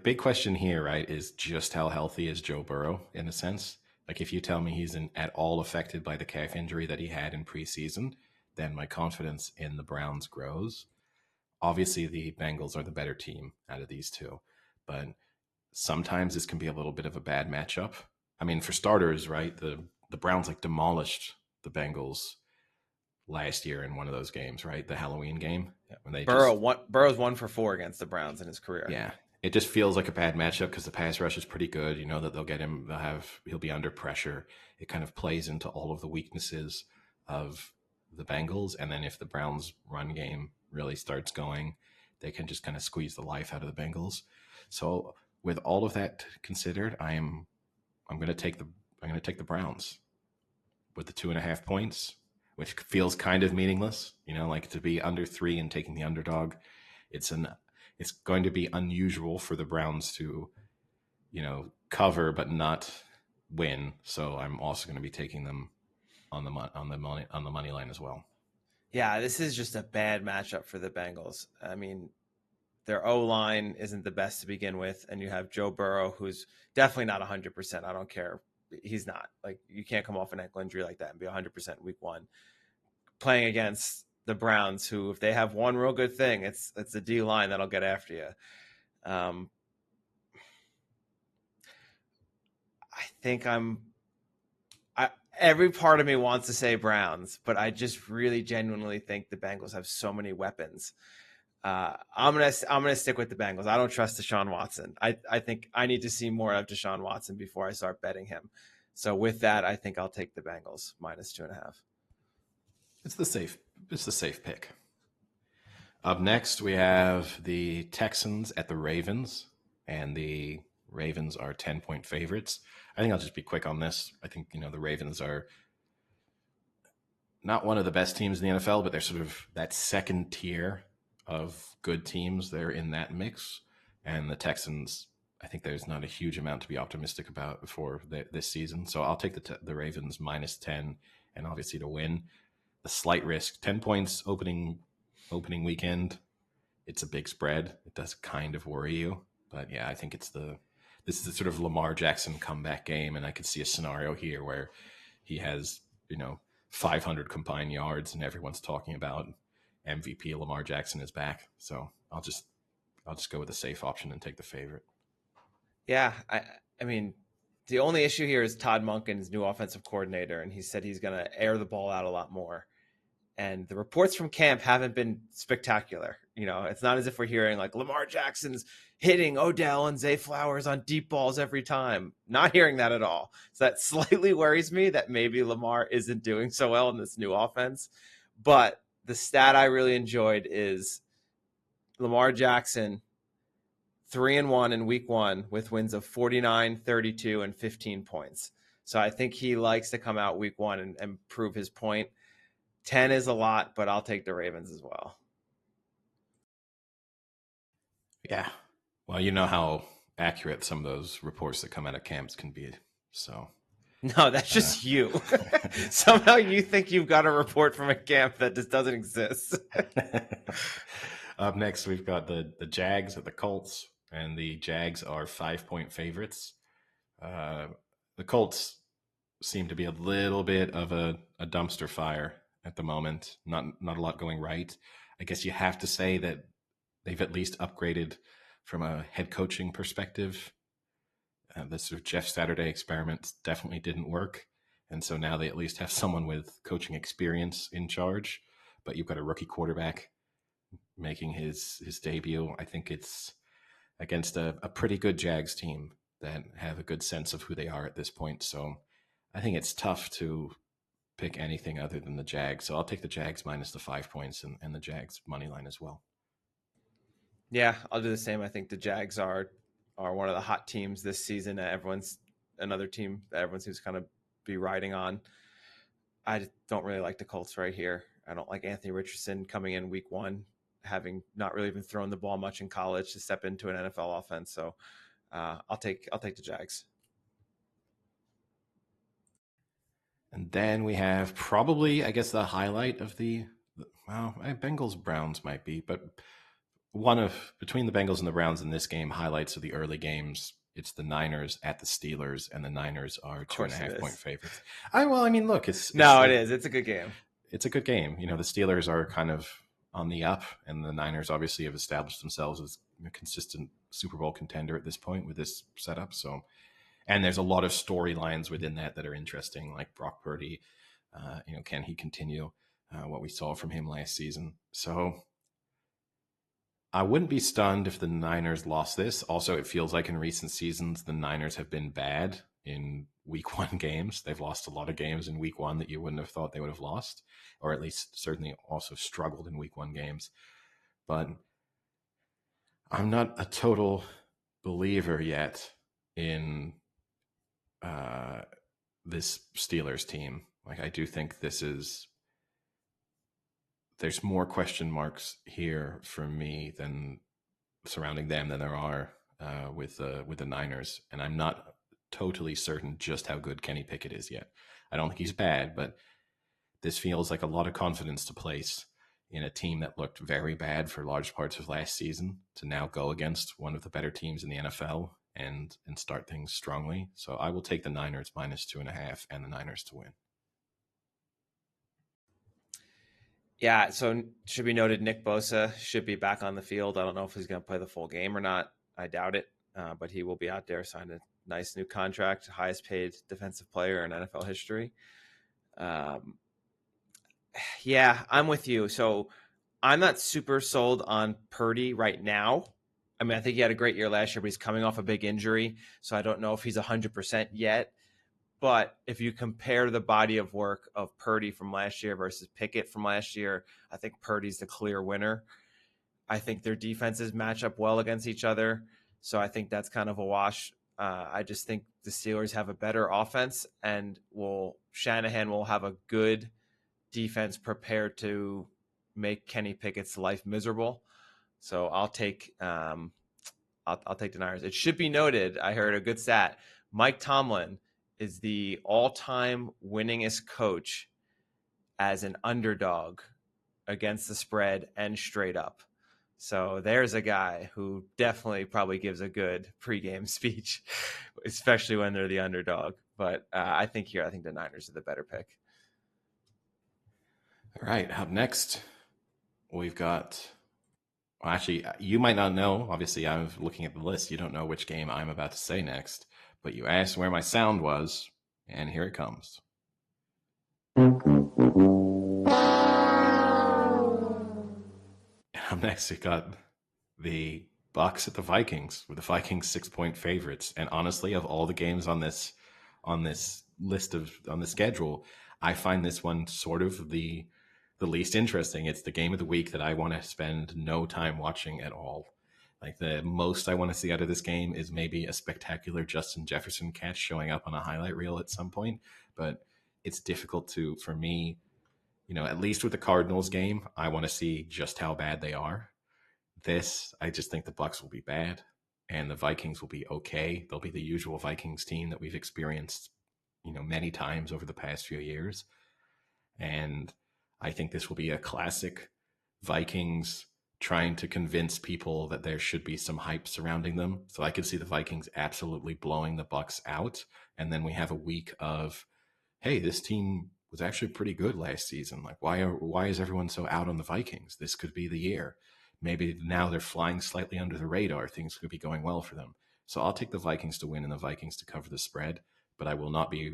big question here, right, is just how healthy is Joe Burrow in a sense. Like if you tell me he's at all affected by the calf injury that he had in preseason, then my confidence in the Browns grows. Obviously, the Bengals are the better team out of these two, but sometimes this can be a little bit of a bad matchup. I mean, for starters, right, the Browns demolished the Bengals last year in one of those games, right? The Halloween game. Yeah. When Burrow's 1 for 4 against the Browns in his career. Yeah. It just feels like a bad matchup because the pass rush is pretty good. You know that they'll get him, he'll be under pressure. It kind of plays into all of the weaknesses of the Bengals. And then if the Browns run game really starts going, they can just kind of squeeze the life out of the Bengals. So with all of that considered, I'm going to take the Browns with the 2.5 points, which feels kind of meaningless, like to be under 3 and taking the underdog. It's going to be unusual for the Browns to, cover but not win. So I'm also going to be taking them on the money line as well. Yeah, this is just a bad matchup for the Bengals. I mean, their O-line isn't the best to begin with, and you have Joe Burrow, who's definitely not 100%. I don't care. He's not. Like, you can't come off an ankle injury like that and be 100% week one. Playing against the Browns, who, if they have one real good thing, it's the D-line that'll get after you. I think every part of me wants to say Browns, but I just really genuinely think the Bengals have so many weapons. I'm gonna stick with the Bengals. I don't trust Deshaun Watson. I think I need to see more of Deshaun Watson before I start betting him. So with that, I think I'll take the Bengals minus 2.5. It's the safe pick. Up next, we have the Texans at the Ravens, and the Ravens are 10-point favorites. I think I'll just be quick on this. I think, the Ravens are not one of the best teams in the NFL, but they're sort of that second tier of good teams. They're in that mix. And the Texans, I think there's not a huge amount to be optimistic about before this season. So I'll take the Ravens minus 10, and obviously to win. The slight risk, 10 points opening weekend. It's a big spread. It does kind of worry you. But yeah, I think this is the sort of Lamar Jackson comeback game. And I could see a scenario here where he has, 500 combined yards and everyone's talking about MVP Lamar Jackson is back. So I'll just I'll just go with the safe option and take the favorite. Yeah, I mean, the only issue here is Todd Monken's new offensive coordinator, and he said he's going to air the ball out a lot more. And the reports from camp haven't been spectacular. It's not as if we're hearing like Lamar Jackson's hitting Odell and Zay Flowers on deep balls every time. Not hearing that at all. So that slightly worries me that maybe Lamar isn't doing so well in this new offense. But the stat I really enjoyed is Lamar Jackson 3-1 in week 1 with wins of 49, 32, and 15 points. So I think he likes to come out week 1 and prove his point. 10 is a lot, but I'll take the Ravens as well. Yeah. Well, you know how accurate some of those reports that come out of camps can be. So no, that's just you. Somehow you think you've got a report from a camp that just doesn't exist. Up next, we've got the Jags at the Colts, and the Jags are 5-point favorites. The Colts seem to be a little bit of a dumpster fire at the moment. Not a lot going right. I guess you have to say that they've at least upgraded from a head coaching perspective. The sort of Jeff Saturday experiment definitely didn't work. And so now they at least have someone with coaching experience in charge. But you've got a rookie quarterback making his debut. I think it's against a pretty good Jags team that have a good sense of who they are at this point. So I think it's tough to pick anything other than the Jags. So I'll take the Jags minus the 5 points and the Jags money line as well. Yeah, I'll do the same. I think the Jags are one of the hot teams this season. Everyone's another team that everyone seems to kind of be riding on. I don't really like the Colts right here. I don't like Anthony Richardson coming in week 1, having not really even thrown the ball much in college to step into an NFL offense. So I'll take the Jags. And then we have probably, I guess, the highlight of Bengals Browns might be, but between the Bengals and the Browns in this game, highlights of the early games, it's the Niners at the Steelers, and the Niners are 2.5-point favorites. Look, it is. It's a good game. It's a good game. The Steelers are kind of on the up, and the Niners obviously have established themselves as a consistent Super Bowl contender at this point with this setup. So, and there's a lot of storylines within that are interesting, like Brock Purdy. Can he continue what we saw from him last season? So I wouldn't be stunned if the Niners lost this. Also, it feels like in recent seasons, the Niners have been bad in week 1 games. They've lost a lot of games in week 1 that you wouldn't have thought they would have lost, or at least certainly also struggled in week 1 games. But I'm not a total believer yet in this Steelers team. Like, I do think there's more question marks here for me than surrounding them than there are with the Niners, and I'm not totally certain just how good Kenny Pickett is yet. I don't think he's bad, but this feels like a lot of confidence to place in a team that looked very bad for large parts of last season to now go against one of the better teams in the NFL and start things strongly. So I will take the Niners minus 2.5 and the Niners to win. Yeah, so should be noted, Nick Bosa should be back on the field. I don't know if he's going to play the full game or not. I doubt it, but he will be out there, signed a nice new contract, highest paid defensive player in NFL history. Yeah, I'm with you. So I'm not super sold on Purdy right now. I mean, I think he had a great year last year, but he's coming off a big injury. So I don't know if he's 100% yet. But if you compare the body of work of Purdy from last year versus Pickett from last year, I think Purdy's the clear winner. I think their defenses match up well against each other. So I think that's kind of a wash. I just think the Steelers have a better offense, and Shanahan will have a good defense prepared to make Kenny Pickett's life miserable. So I'll take the Niners. It should be noted, I heard a good stat. Mike Tomlin is the all-time winningest coach as an underdog against the spread and straight up. So there's a guy who definitely probably gives a good pregame speech, especially when they're the underdog. But I think the Niners are the better pick. All right, up next, we've got Well, actually, you might not know. Obviously, I'm looking at the list. You don't know which game I'm about to say next, but you asked where my sound was, and here it comes. Up next, we got the Bucks at the Vikings, with the Vikings 6-point favorites. And honestly, of all the games on this list of on the schedule, I find this one sort of the least interesting. It's the game of the week that I want to spend no time watching at all. Like, the most I want to see out of this game is maybe a spectacular Justin Jefferson catch showing up on a highlight reel at some point, but it's difficult to, for me, at least with the Cardinals game, I want to see just how bad they are. This, I just think the Bucks will be bad and the Vikings will be okay. They'll be the usual Vikings team that we've experienced, many times over the past few years. And I think this will be a classic Vikings trying to convince people that there should be some hype surrounding them. So I could see the Vikings absolutely blowing the Bucks out. And then we have a week of, hey, this team was actually pretty good last season. Like, why is everyone so out on the Vikings? This could be the year. Maybe now they're flying slightly under the radar. Things could be going well for them. So I'll take the Vikings to win and the Vikings to cover the spread, but I will not be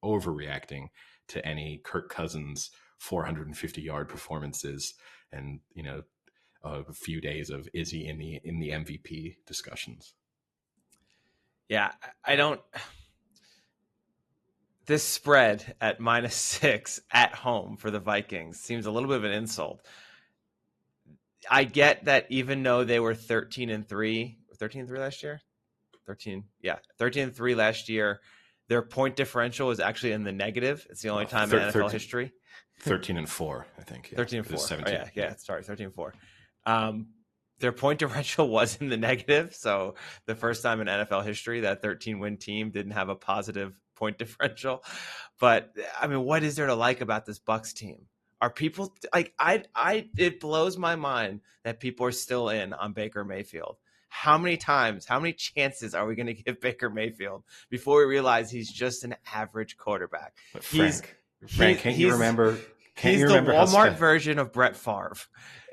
overreacting to any Kirk Cousins 450-yard performances and, a few days of Izzy in the MVP discussions. Yeah, I don't. This spread at -6 at home for the Vikings seems a little bit of an insult. I get that even though they were 13-3 last year, 13-3 last year, their point differential is actually in the negative. It's the only time in NFL history. 13-4, I think. Yeah. 13-4. Yeah. Sorry, 13-4. Their point differential was in the negative, so the first time in NFL history that 13-win team didn't have a positive point differential. But I mean, what is there to like about this Bucks team? Are people like it blows my mind that people are still in on Baker Mayfield. How many chances are we going to give Baker Mayfield before we realize he's just an average quarterback? But Frank, can't you remember? He's the Walmart version of Brett Favre.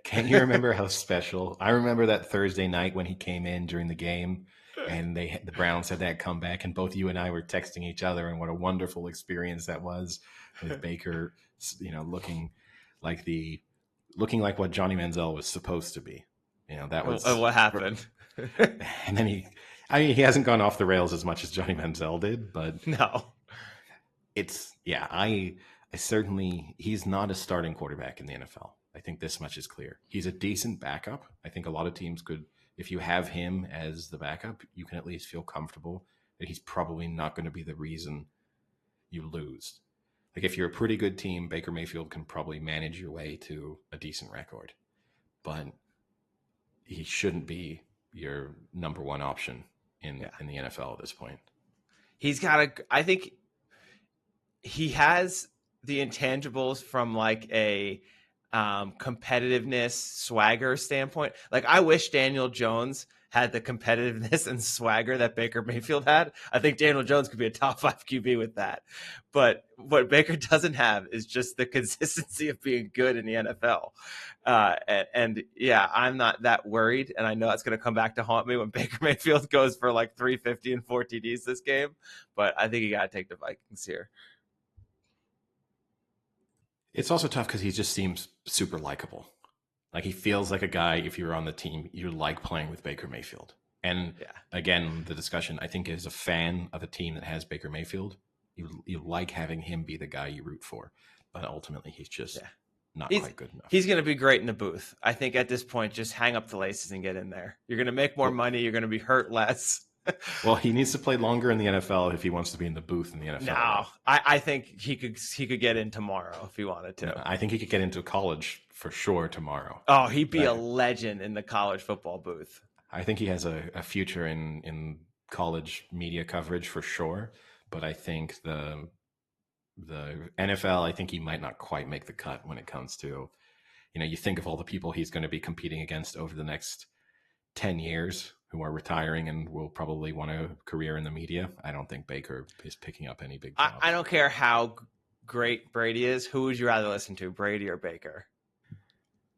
Can you remember how special? I remember that Thursday night when he came in during the game and the Browns had that comeback, and both you and I were texting each other, and what a wonderful experience that was with Baker, looking like what Johnny Manziel was supposed to be. That was what happened. And then he hasn't gone off the rails as much as Johnny Manziel did, but no, I certainly, he's not a starting quarterback in the NFL. I think this much is clear. He's a decent backup. I think a lot of teams could, if you have him as the backup, you can at least feel comfortable that he's probably not going to be the reason you lose. Like, if you're a pretty good team, Baker Mayfield can probably manage your way to a decent record. But he shouldn't be your number one option in the NFL at this point. I think he has the intangibles from like a competitiveness, swagger standpoint. Like, I wish Daniel Jones had the competitiveness and swagger that Baker Mayfield had. I think Daniel Jones could be a top 5 QB with that. But what Baker doesn't have is just the consistency of being good in the NFL. And I'm not that worried. And I know that's going to come back to haunt me when Baker Mayfield goes for like 350 and 4 TDs this game. But I think you got to take the Vikings here. It's also tough because he just seems super likable. Like, he feels like a guy, if you're on the team, you like playing with Baker Mayfield. And again, the discussion, I think, as a fan of a team that has Baker Mayfield, you like having him be the guy you root for. But ultimately, he's just not quite good enough. He's going to be great in the booth. I think at this point, just hang up the laces and get in there. You're going to make more money. You're going to be hurt less. Well, he needs to play longer in the NFL if he wants to be in the booth in the NFL. No, I think he could get in tomorrow if he wanted to. No, I think he could get into college for sure tomorrow. Oh, he'd be a legend in the college football booth. I think he has a future in college media coverage for sure. But I think the NFL, I think he might not quite make the cut when it comes to, you think of all the people he's going to be competing against over the next 10 years who are retiring and will probably want a career in the media. I don't think Baker is picking up any big jobs. I don't care how great Brady is. Who would you rather listen to, Brady or Baker?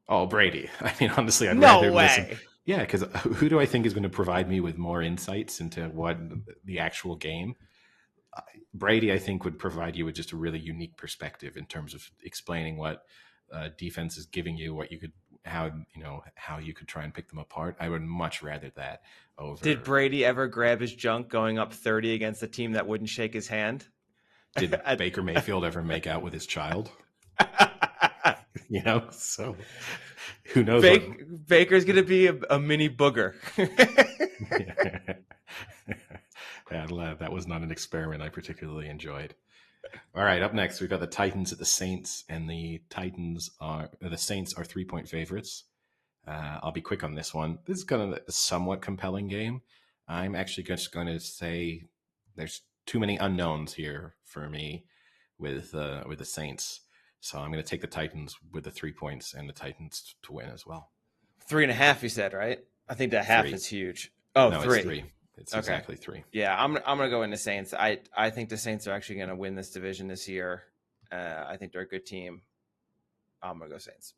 Oh, Brady. I mean, honestly, I'd rather No listen. way. Yeah, because who do I think is going to provide me with more insights into what the actual game? Brady, I think, would provide you with just a really unique perspective in terms of explaining what defense is giving you, what you could, how you could try and pick them apart. I would much rather that Did over. Brady ever grab his junk going up 30 against a team that wouldn't shake his hand? Did Baker Mayfield ever make out with his child? So who knows what? Baker's gonna be a mini booger. That was not an experiment I particularly enjoyed. All right, up next we've got the Titans at the Saints, and the Saints are 3-point favorites. I'll be quick on this one. This is kind of a somewhat compelling game. I'm actually just going to say there's too many unknowns here for me with the Saints, so I'm going to take the Titans with the 3 points and the Titans to win as well. 3.5, you said, right? I think that half 3. is huge. Oh, No, 3. it's 3. It's Okay. exactly 3. Yeah, I'm gonna go into Saints. I think the Saints are actually gonna win this division this year. I think they're a good team. I'm gonna go Saints.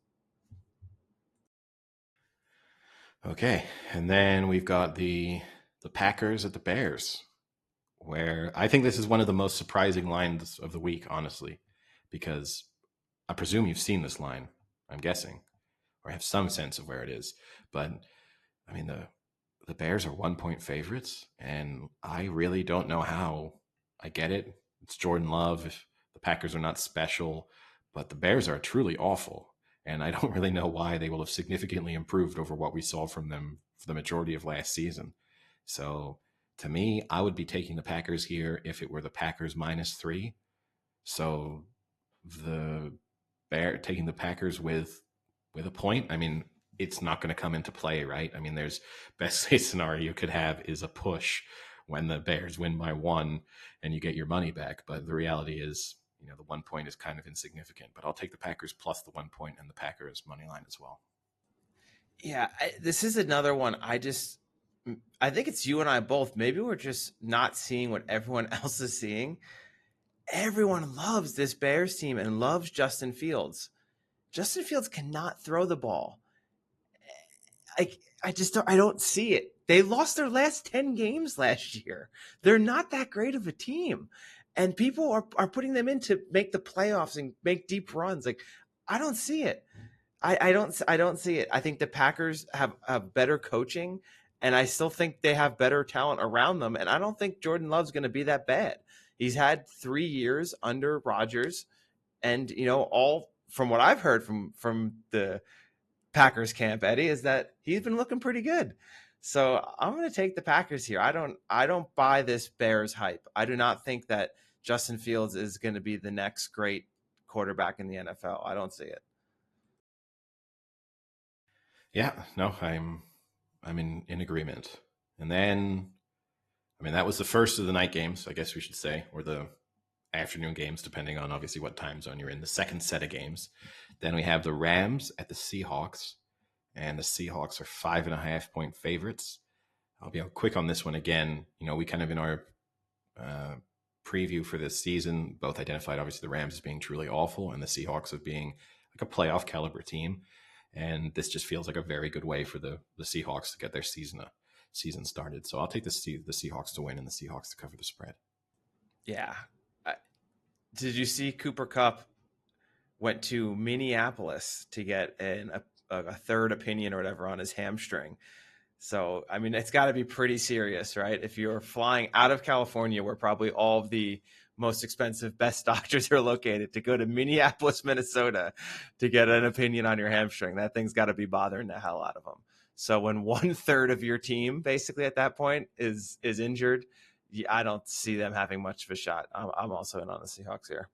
Okay, and then we've got the Packers at the Bears, where I think this is one of the most surprising lines of the week, honestly, because I presume you've seen this line, I'm guessing, or have some sense of where it is. But I mean, the Bears are 1-point favorites, and I really don't know how. I get it. It's Jordan Love. If the Packers are not special, but the Bears are truly awful. And I don't really know why. They will have significantly improved over what we saw from them for the majority of last season. So to me, I would be taking the Packers here if it were the Packers -3. So taking the Packers with a point, I mean, it's not going to come into play, right? I mean, there's best case scenario you could have is a push when the Bears win by 1 and you get your money back. But the reality is, the 1 point is kind of insignificant. But I'll take the Packers plus the 1 point and the Packers money line as well. Yeah, this is another one. I think it's you and I both. Maybe we're just not seeing what everyone else is seeing. Everyone loves this Bears team and loves Justin Fields. Justin Fields cannot throw the ball. I just don't see it. They lost their last 10 games last year. They're not that great of a team. And people are putting them in to make the playoffs and make deep runs. Like, I don't see it. I don't see it. I think the Packers have better coaching, and I still think they have better talent around them. And I don't think Jordan Love's going to be that bad. He's had 3 years under Rodgers, and all from what I've heard from the Packers camp, Eddie, is that he's been looking pretty good. So I'm going to take the Packers here. I don't buy this Bears hype. I do not think that Justin Fields is going to be the next great quarterback in the NFL. I don't see it. Yeah, no, I'm in agreement. And then, I mean, that was the first of the night games, I guess we should say, or the afternoon games, depending on obviously what time zone you're in. The second set of games. Then we have the Rams at the Seahawks, and the Seahawks are 5.5-point favorites. I'll be quick on this one again. We kind of in our preview for this season both identified obviously the Rams as being truly awful and the Seahawks as being like a playoff caliber team. And this just feels like a very good way for the Seahawks to get their season started. So I'll take the Seahawks to win and the Seahawks to cover the spread. Yeah. Did you see Cooper Kupp went to Minneapolis to get a third opinion or whatever on his hamstring? So, I mean, it's got to be pretty serious, right? If you're flying out of California, where probably all of the most expensive, best doctors are located, to go to Minneapolis, Minnesota to get an opinion on your hamstring, that thing's got to be bothering the hell out of them. So when 1/3 of your team basically at that point is injured, I don't see them having much of a shot. I'm also in on the Seahawks here.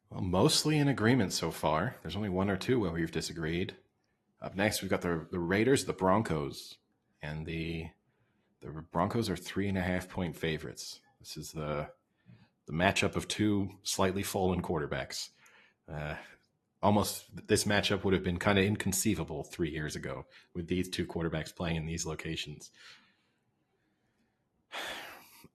Well, mostly in agreement so far. There's only one or two where we've disagreed. Up next, we've got the Raiders, the Broncos, and the Broncos are 3.5-point favorites. This is the matchup of two slightly fallen quarterbacks. Almost this matchup would have been kind of inconceivable 3 years ago with these two quarterbacks playing in these locations.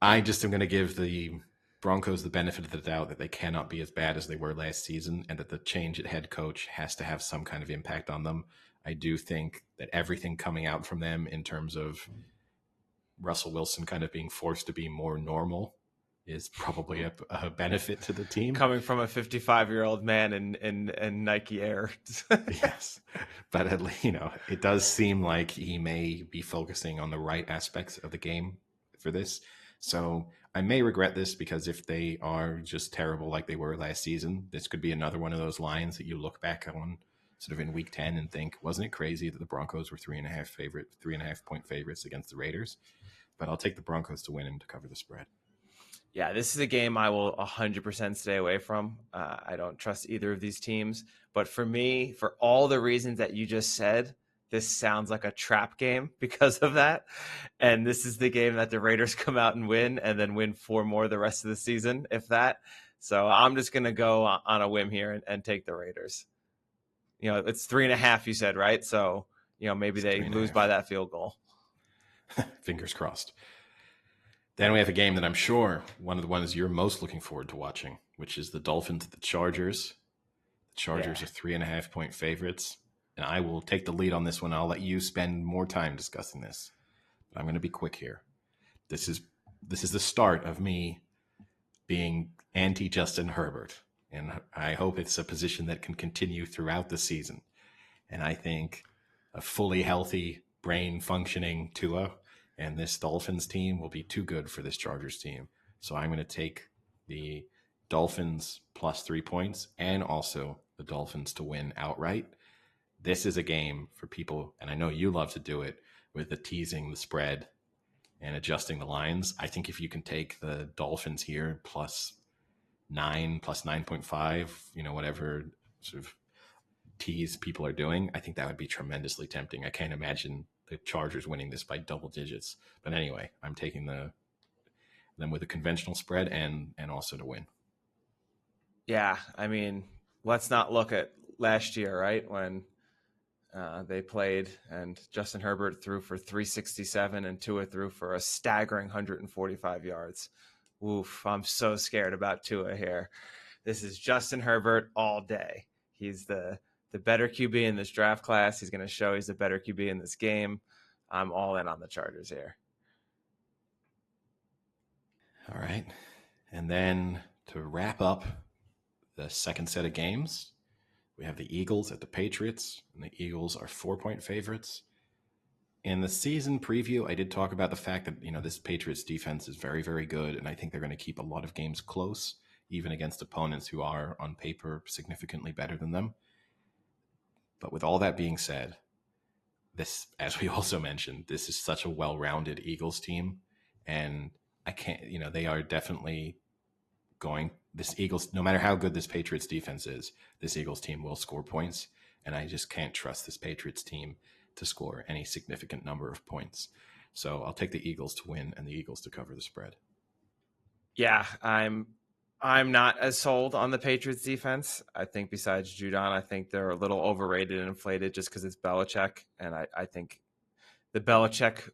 I just am going to give the Broncos the benefit of the doubt that they cannot be as bad as they were last season, and that the change at head coach has to have some kind of impact on them. I do think that everything coming out from them in terms of Russell Wilson kind of being forced to be more normal is probably a benefit to the team. Coming from a 55-year-old man in Nike Air. Yes, but at least, it does seem like he may be focusing on the right aspects of the game for this. So I may regret this, because if they are just terrible like they were last season, this could be another one of those lines that you look back on sort of in week 10 and think, wasn't it crazy that the Broncos were 3.5 point favorites against the Raiders? But I'll take the Broncos to win and to cover the spread. Yeah, this is a game I will 100% stay away from. I don't trust either of these teams. But for me, for all the reasons that you just said, this sounds like a trap game because of that. And this is the game that the Raiders come out and win, and then win 4 more the rest of the season, if that. So I'm just going to go on a whim here and take the Raiders. It's 3.5, you said, right? So, maybe they lose by that field goal. Fingers crossed. Then we have a game that I'm sure one of the ones you're most looking forward to watching, which is the Dolphins at the Chargers. The Chargers are 3.5 point favorites, and I will take the lead on this one. I'll let you spend more time discussing this, but I'm going to be quick here. This is the start of me being anti-Justin Herbert, and I hope it's a position that can continue throughout the season. And I think a fully healthy, brain functioning Tua and this Dolphins team will be too good for this Chargers team. So I'm going to take the Dolphins plus 3 points, and also the Dolphins to win outright. This is a game for people, and I know you love to do it, with the teasing the spread and adjusting the lines. I think if you can take the Dolphins here plus 9, plus 9.5, whatever sort of tease people are doing, I think that would be tremendously tempting. I can't imagine the Chargers winning this by double digits. But anyway, I'm taking them with a conventional spread and also to win. Yeah, I mean, let's not look at last year, right? When they played and Justin Herbert threw for 367 and Tua threw for a staggering 145 yards. Oof, I'm so scared about Tua here. This is Justin Herbert all day. He's the better QB in this draft class. He's going to show he's the better QB in this game. I'm all in on the Chargers here. All right. And then to wrap up the second set of games, we have the Eagles at the Patriots, and the Eagles are 4-point favorites. In the season preview, I did talk about the fact that, this Patriots defense is very, very good, and I think they're going to keep a lot of games close, even against opponents who are, on paper, significantly better than them. But with all that being said, this, as we also mentioned, this is such a well-rounded Eagles team, and I can't, they are definitely this Eagles, no matter how good this Patriots defense is, this Eagles team will score points, and I just can't trust this Patriots team to score any significant number of points. So I'll take the Eagles to win and the Eagles to cover the spread. Yeah, I'm not as sold on the Patriots defense. I think besides Judon, I think they're a little overrated and inflated just because it's Belichick. And I think the Belichick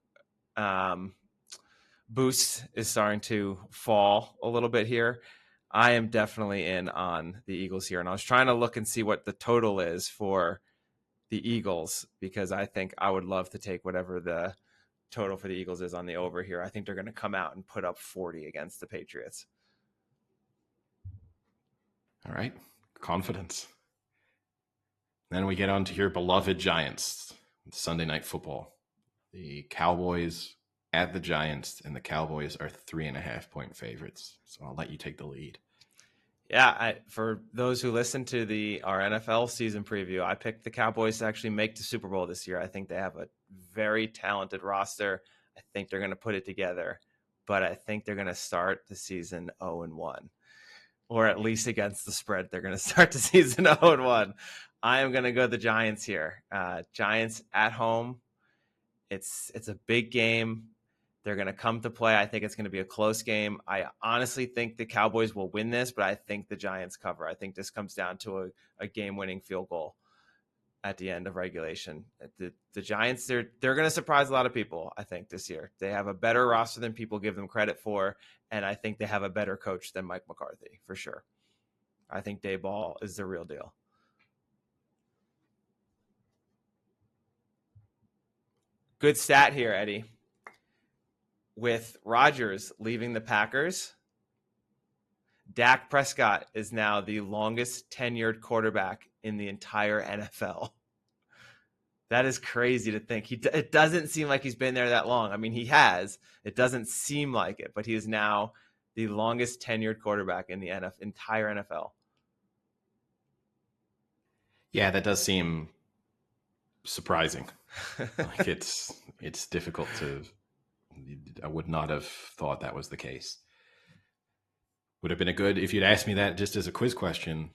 boost is starting to fall a little bit here. I am definitely in on the Eagles here. And I was trying to look and see what the total is for the Eagles, because I think I would love to take whatever the total for the Eagles is on the over here. I think they're going to come out and put up 40 against the Patriots. All right. Confidence. Then we get on to your beloved Giants. Sunday Night Football. The Cowboys at the Giants, and the Cowboys are 3.5 point favorites. So I'll let you take the lead. Yeah, for those who listen to our NFL season preview, I picked the Cowboys to actually make the Super Bowl this year. I think they have a very talented roster. I think they're going to put it together, but I think they're going to start the season 0-1, or at least against the spread. They're going to start the season 0-1. I am going to go the Giants here. Giants at home. It's a big game. They're going to come to play. I think it's going to be a close game. I honestly think the Cowboys will win this, but I think the Giants cover. I think this comes down to a game-winning field goal. at the end of regulation. The Giants, they're going to surprise a lot of people, I think, this year. They have a better roster than people give them credit for, and I think they have a better coach than Mike McCarthy, for sure. I think Daboll is the real deal. Good stat here, Eddie. With Rodgers leaving the Packers, Dak Prescott is now the longest tenured quarterback in the entire NFL. That is crazy to think. It doesn't seem like he's been there that long. I mean, he has. It doesn't seem like it, but he is now the longest tenured quarterback in the entire NFL. Yeah, that does seem surprising. Like it's difficult to. I would not have thought that was the case. Would have been if you'd asked me that just as a quiz question.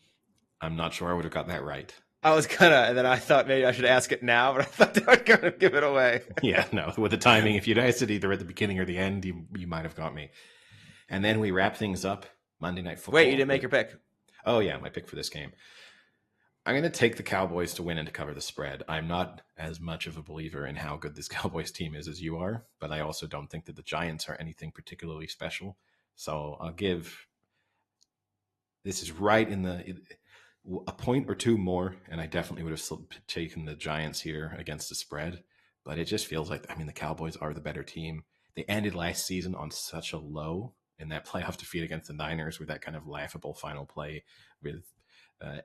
I'm not sure I would have got that right. I was and then I thought maybe I should ask it now, but I thought they were going to give it away. Yeah, no, with the timing, if you'd asked it either at the beginning or the end, you might have got me. And then we wrap things up Monday Night Football. Wait, you didn't make your pick? Oh, yeah, my pick for this game. I'm going to take the Cowboys to win and to cover the spread. I'm not as much of a believer in how good this Cowboys team is as you are, but I also don't think that the Giants are anything particularly special. So I'll give... This is right in a point or two more, and I definitely would have taken the Giants here against the spread. But it just feels like, the Cowboys are the better team. They ended last season on such a low in that playoff defeat against the Niners with that kind of laughable final play with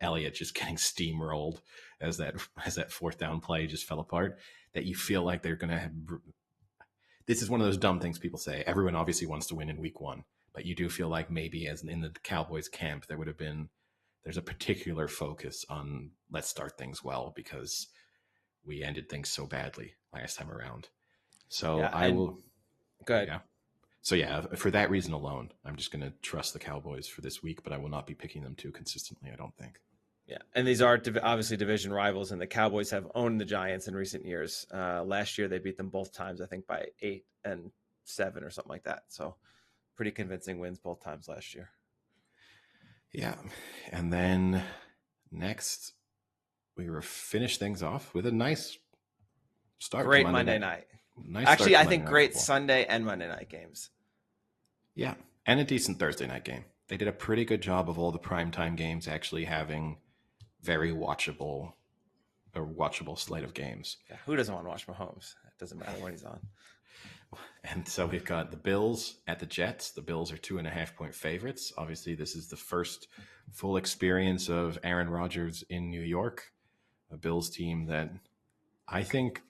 Elliott just getting steamrolled as that fourth down play just fell apart, that you feel like they're going to have... This is one of those dumb things people say. Everyone obviously wants to win in week one, but you do feel like maybe as in the Cowboys camp, there's a particular focus on let's start things well because we ended things so badly last time around. So yeah, I will... Go ahead. Yeah. So yeah, for that reason alone, I'm just going to trust the Cowboys for this week, but I will not be picking them too consistently, I don't think. Yeah, and these are obviously division rivals, and the Cowboys have owned the Giants in recent years. Last year, they beat them both times, I think, by 8 and 7 or something like that. So pretty convincing wins both times last year. Yeah, and then next, we will finish things off with a nice start. Great Monday night. Nice. Actually, I think great Sunday and Monday night games. Yeah, and a decent Thursday night game. They did a pretty good job of all the primetime games actually having very watchable slate of games. Yeah, who doesn't want to watch Mahomes? It doesn't matter when he's on. And so we've got the Bills at the Jets. The Bills are 2.5-point favorites. Obviously, this is the first full experience of Aaron Rodgers in New York, a Bills team that I think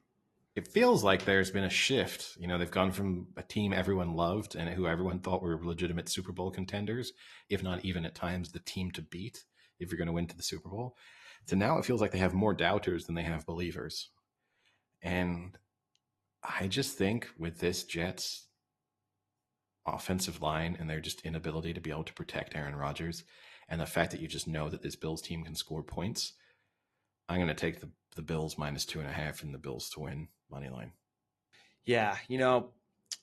it feels like there's been a shift. You know, they've gone from a team everyone loved and who everyone thought were legitimate Super Bowl contenders, if not even at times the team to beat if you're going to win to the Super Bowl, to now it feels like they have more doubters than they have believers. And I just think with this Jets offensive line and their just inability to be able to protect Aaron Rodgers and the fact that you just know that this Bills team can score points, I'm going to take the Bills minus 2.5 and the Bills to win money line. Yeah, you know,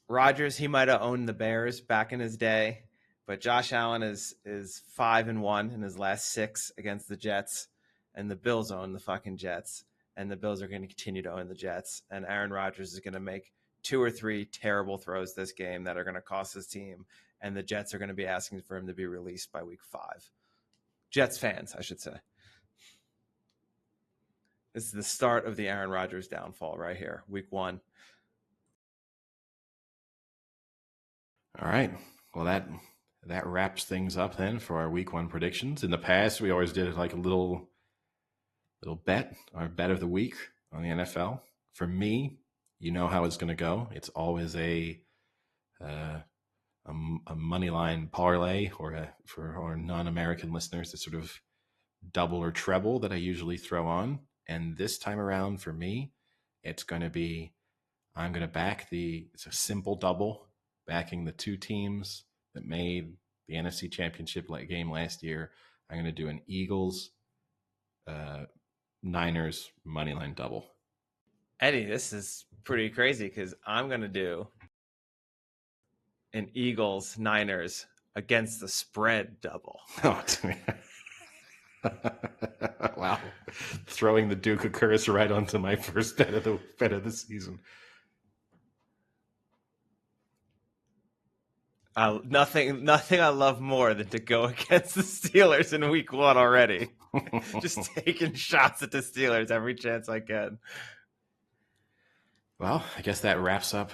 Rodgers, he might have owned the Bears back in his day, but Josh Allen is 5-1 in his last 6 against the Jets, and the Bills own the fucking Jets, and the Bills are going to continue to own the Jets, and Aaron Rodgers is going to make 2 or 3 terrible throws this game that are going to cost his team, and the Jets are going to be asking for him to be released by week 5. Jets fans, I should say. This is the start of the Aaron Rodgers downfall right here, week 1. All right. Well, that wraps things up then for our week 1 predictions. In the past, we always did like a little bet, our bet of the week on the NFL. For me, you know how it's going to go. It's always a money line parlay, or for our non-American listeners, a sort of double or treble that I usually throw on. And this time around for me, it's going to be, I'm going to back it's a simple double, backing the 2 teams that made the NFC Championship game last year. I'm going to do an Eagles, Niners moneyline double. Eddie, this is pretty crazy because I'm going to do an Eagles, Niners against the spread double. Oh, wow. throwing the Duke occurs right onto my first bet of the season. Nothing I love more than to go against the Steelers in week 1 already. Just taking shots at the Steelers every chance I can. Well, I guess that wraps up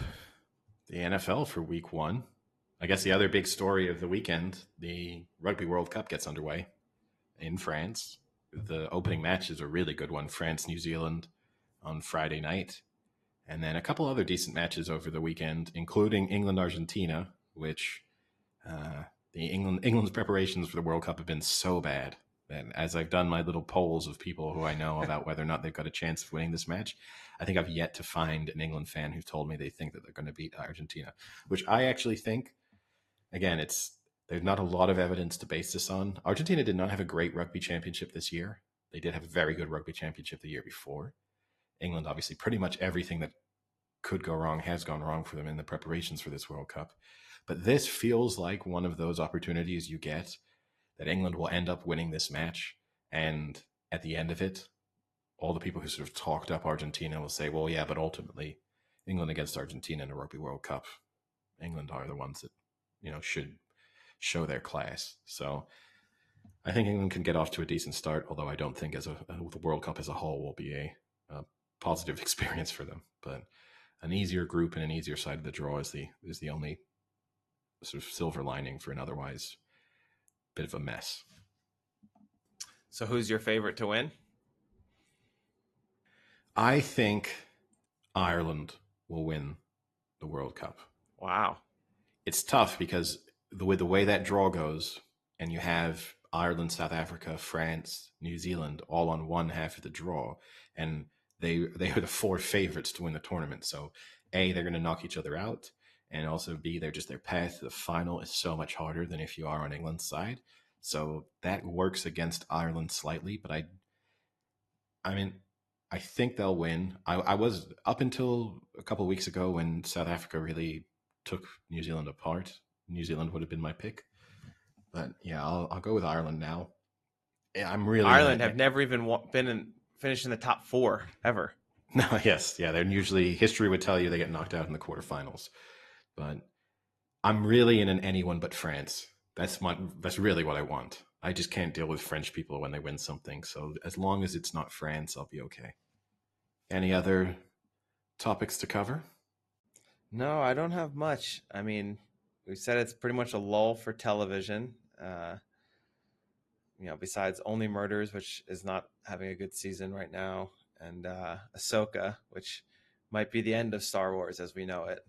the NFL for week 1. I guess the other big story of the weekend, the Rugby World Cup gets underway in France. The opening match is a really good one, France-New Zealand on Friday night. And then a couple other decent matches over the weekend, including England-Argentina, which England's preparations for the World Cup have been so bad that as I've done my little polls of people who I know about whether or not they've got a chance of winning this match, I think I've yet to find an England fan who's told me they think that they're going to beat Argentina, which I actually think, again, there's not a lot of evidence to base this on. Argentina did not have a great rugby championship this year. They did have a very good rugby championship the year before. England, obviously, pretty much everything that could go wrong has gone wrong for them in the preparations for this World Cup. But this feels like one of those opportunities you get that England will end up winning this match. And at the end of it, all the people who sort of talked up Argentina will say, well, yeah, but ultimately England against Argentina in a Rugby World Cup, England are the ones that, should show their class. So I think England can get off to a decent start, although I don't think the World Cup as a whole will be a positive experience for them. But an easier group and an easier side of the draw is the only sort of silver lining for an otherwise bit of a mess. So who's your favorite to win? I think Ireland will win the World Cup. Wow. It's tough because the way that draw goes, and you have Ireland, South Africa, France, New Zealand all on one half of the draw, and they are the 4 favorites to win the tournament. So A, they're going to knock each other out, and also B, their path to the final is so much harder than if you are on England's side. So that works against Ireland slightly, but I think they'll win. I was, up until a couple of weeks ago when South Africa really took New Zealand apart, New Zealand would have been my pick. But yeah, I'll go with Ireland now. Ireland have never even finished in the top 4 ever. No, yes, yeah, they're usually, history would tell you they get knocked out in the quarterfinals. But I'm really in an anyone but France. That's really what I want. I just can't deal with French people when they win something. So as long as it's not France, I'll be okay. Any other topics to cover? No, I don't have much. I mean, we said it's pretty much a lull for television. Besides Only Murders, which is not having a good season right now, and Ahsoka, which might be the end of Star Wars as we know it.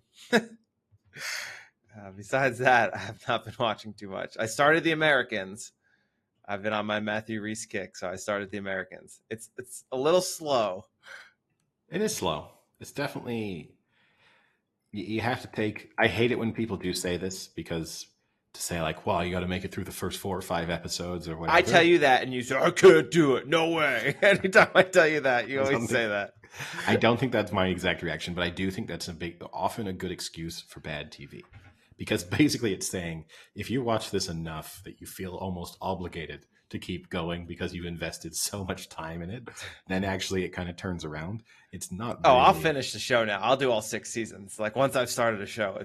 Besides that, I have not been watching too much. I started The Americans. I've been on my Matthew Rhys kick, so I started The Americans. It's a little slow. It is slow. It's definitely, you have to take, I hate it when people do say this, because to say like, well, you got to make it through the first 4 or 5 episodes or whatever. I tell you that and you say, I can't do it. No way. Anytime I tell you that, you always say that. I don't think that's my exact reaction, but I do think that's often a good excuse for bad TV. Because basically it's saying, if you watch this enough that you feel almost obligated to keep going because you've invested so much time in it, then actually it kind of turns around. It's not. Oh, really... I'll finish the show now. I'll do all 6 seasons. Like once I've started a show,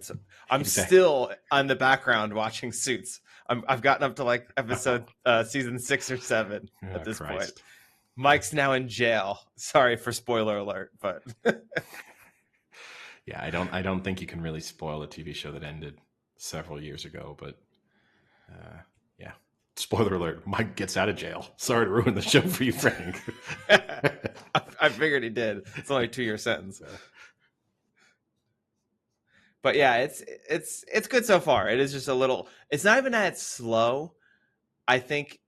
I'm still on the background watching Suits. I've gotten up to like episode season 6 or 7 at this point. Mike's now in jail. Sorry for spoiler alert, but yeah, I don't think you can really spoil a TV show that ended several years ago, but yeah. Spoiler alert, Mike gets out of jail. Sorry to ruin the show for you, Frank. I figured he did. It's only a 2-year sentence. But yeah, it's good so far. It is just a little, it's not even that it's slow. I think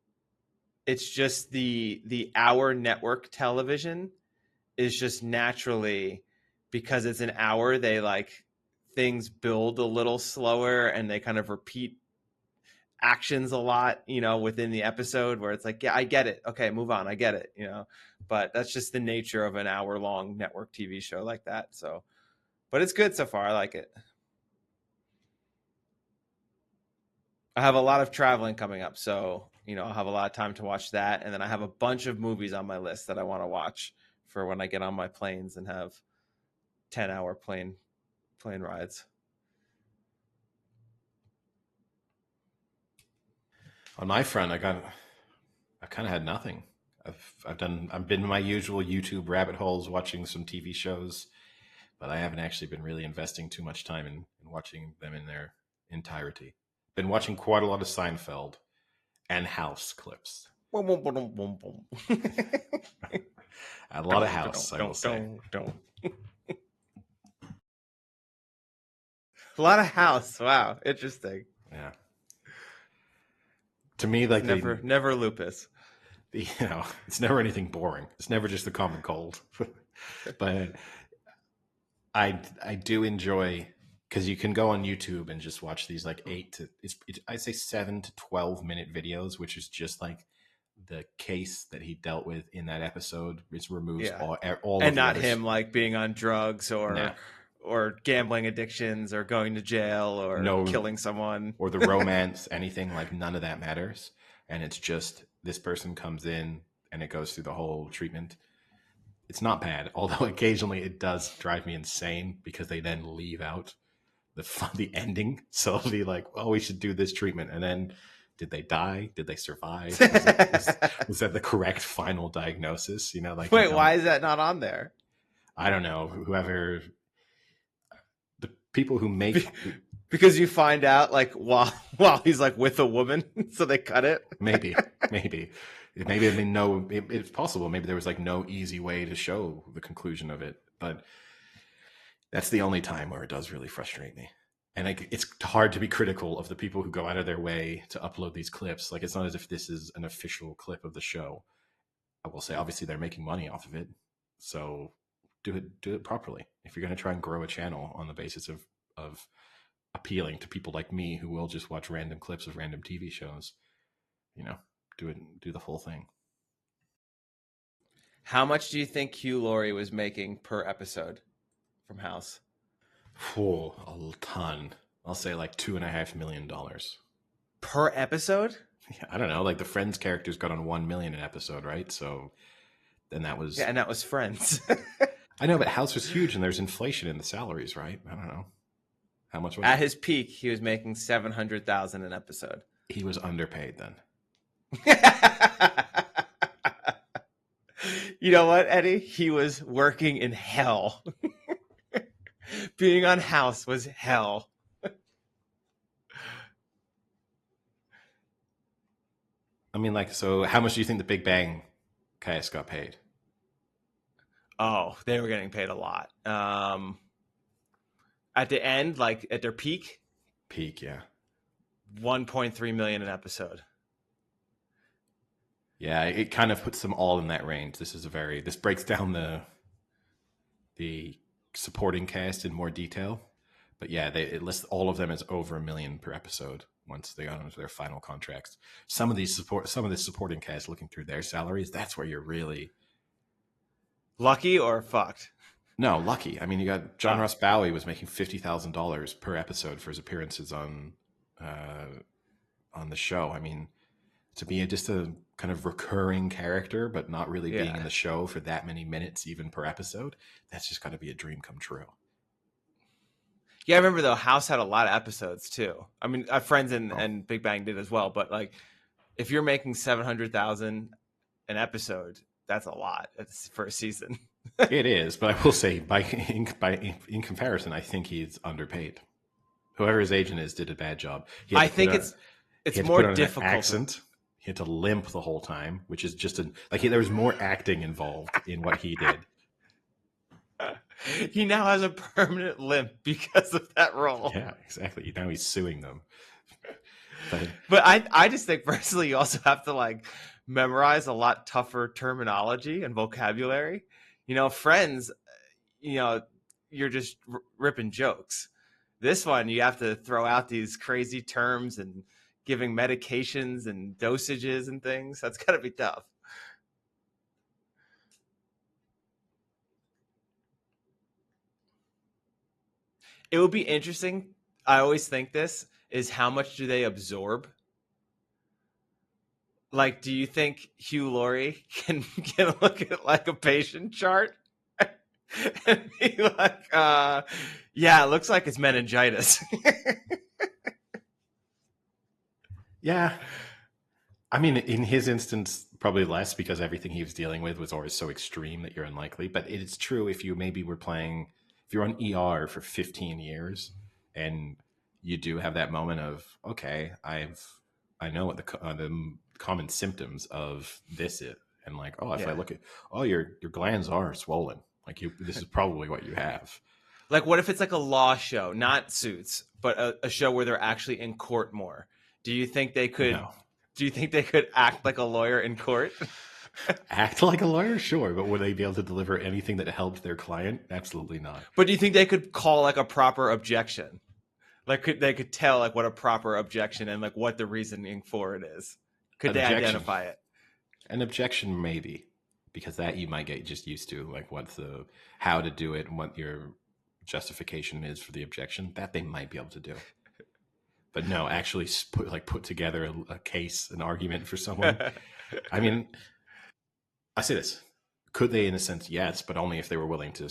it's just the hour network television is just naturally, because it's an hour, they like things build a little slower and they kind of repeat actions a lot, within the episode, where it's like, yeah, I get it. Okay, move on. I get it, but that's just the nature of an hour-long network TV show like that. So, but it's good so far. I like it. I have a lot of traveling coming up, so I'll have a lot of time to watch that, and then I have a bunch of movies on my list that I want to watch for when I get on my planes and have 10-hour plane rides. On my front, I kind of had nothing. I've been in my usual YouTube rabbit holes watching some TV shows, but I haven't actually been really investing too much time in watching them in their entirety. Been watching quite a lot of Seinfeld and House clips. Boom, boom, boom, boom, boom. A lot of House, I will say. A lot of House. Wow, interesting. Yeah. To me, like never lupus. It's never anything boring. It's never just the common cold. But I do enjoy, because you can go on YouTube and just watch these like I'd say 7 to 12 minute videos, which is just like the case that he dealt with in that episode. It's removes all and not him like being on drugs or No. or gambling addictions or going to jail or killing someone or the romance, anything. Like none of that matters. And it's just this person comes in and it goes through the whole treatment. It's not bad, although occasionally it does drive me insane because they then leave out the ending. So it'll be like, oh, we should do this treatment. And then did they die? Did they survive? Was that the correct final diagnosis? Wait, why is that not on there? I don't know. Whoever, the people who make... Because you find out like while he's like with a woman, so they cut it. Maybe it's possible. Maybe there was like no easy way to show the conclusion of it, but that's the only time where it does really frustrate me. And it's hard to be critical of the people who go out of their way to upload these clips. Like, it's not as if this is an official clip of the show. I will say, obviously, they're making money off of it, so do it properly. If you're going to try and grow a channel on the basis of appealing to people like me who will just watch random clips of random TV shows, do the full thing. How much do you think Hugh Laurie was making per episode from House? A ton. I'll say like $2.5 million per episode. Yeah, I don't know. Like the Friends characters got on 1 million an episode, right? So then that was and that was Friends. I know, but House was huge, and there's inflation in the salaries, right? I don't know how much was at his peak. He was making $700,000 an episode. He was underpaid then. You know what, Eddie? He was working in hell. Being on House was hell. I mean, like, so how much do you think the Big Bang cast got paid? Oh, they were getting paid a lot. At the end, like at their peak? Peak, yeah. $1.3 million an episode. Yeah, it kind of puts them all in that range. This breaks down the supporting cast in more detail. But yeah, it lists all of them as over $1 million per episode once they got into their final contracts. Some of the supporting cast, looking through their salaries, that's where you're really lucky or fucked. No, lucky. I mean, you got John Ross Bowie was making $50,000 per episode for his appearances on the show. I mean, to be just a kind of recurring character, but not really being in the show for that many minutes, even per episode, that's just got to be a dream come true. Yeah, I remember though, House had a lot of episodes too. I mean, Friends and Big Bang did as well. But like, if you're making $700,000 an episode, that's a lot for a season. It is, but I will say, in comparison, I think he's underpaid. Whoever his agent is did a bad job. I think it's more difficult. Accent. He had to limp the whole time, which is just there was more acting involved in what he did. He now has a permanent limp because of that role. Yeah, exactly. Now he's suing them. But I just think personally, you also have to like memorize a lot tougher terminology and vocabulary. Friends, you're just ripping jokes. This one, you have to throw out these crazy terms and giving medications and dosages and things. That's got to be tough. It would be interesting. I always think this is how much do they absorb? Like, do you think Hugh Laurie can look at like a patient chart and be like, yeah, it looks like it's meningitis. Yeah. I mean, in his instance, probably less because everything he was dealing with was always so extreme that you're unlikely. But it's true if you maybe were playing, if you're on ER for 15 years and you do have that moment of, okay, I know what the common symptoms of this is. And like, oh, if I Yeah. look at, oh, your glands are swollen. Like this is probably what you have. Like, what if it's like a law show, not Suits, but a show where they're actually in court more? Do you think they could? No. Do you think they could act like a lawyer in court? Act like a lawyer, sure, but would they be able to deliver anything that helped their client? Absolutely not. But do you think they could call like a proper objection? Like, they could tell like what a proper objection and like what the reasoning for it is? Could An they objection. identify it? An objection, maybe, because that you might get just used to, like what the how to do it and what your justification is for the objection. That they might be able to do, but no, actually put together a case, an argument for someone. I mean, I say this. Could they, in a sense, yes, but only if they were willing to,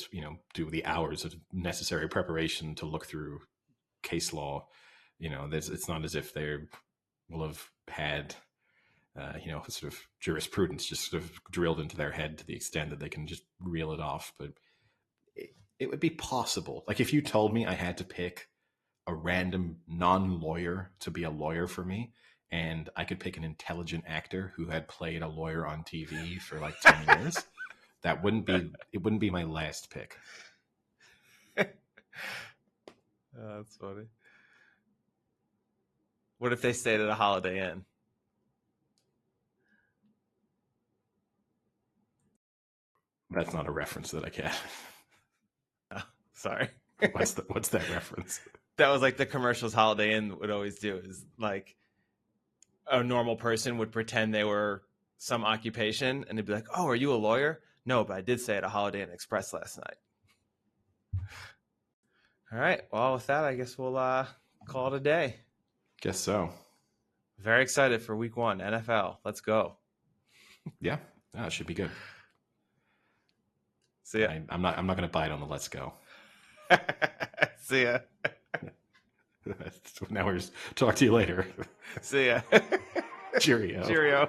do the hours of necessary preparation to look through case law. It's not as if they will have had, sort of jurisprudence just sort of drilled into their head to the extent that they can just reel it off. But it would be possible. Like if you told me I had to pick a random non-lawyer to be a lawyer for me, and I could pick an intelligent actor who had played a lawyer on TV for like 10 years, it wouldn't be my last pick. Oh, that's funny. What if they stayed at a Holiday Inn? That's not a reference that I get. Oh, sorry. What's that reference? That was like the commercials Holiday Inn would always do, is like a normal person would pretend they were some occupation and they'd be like, oh, are you a lawyer? No, but I did stay at a Holiday Inn Express last night. All right. Well, with that, I guess we'll call it a day. Guess so. Very excited for week 1, NFL. Let's go. Yeah. It should be good. See ya. I'm not going to bite on the let's go. See ya. Now we're just talk to you later. See ya. Cheerio. Cheerio.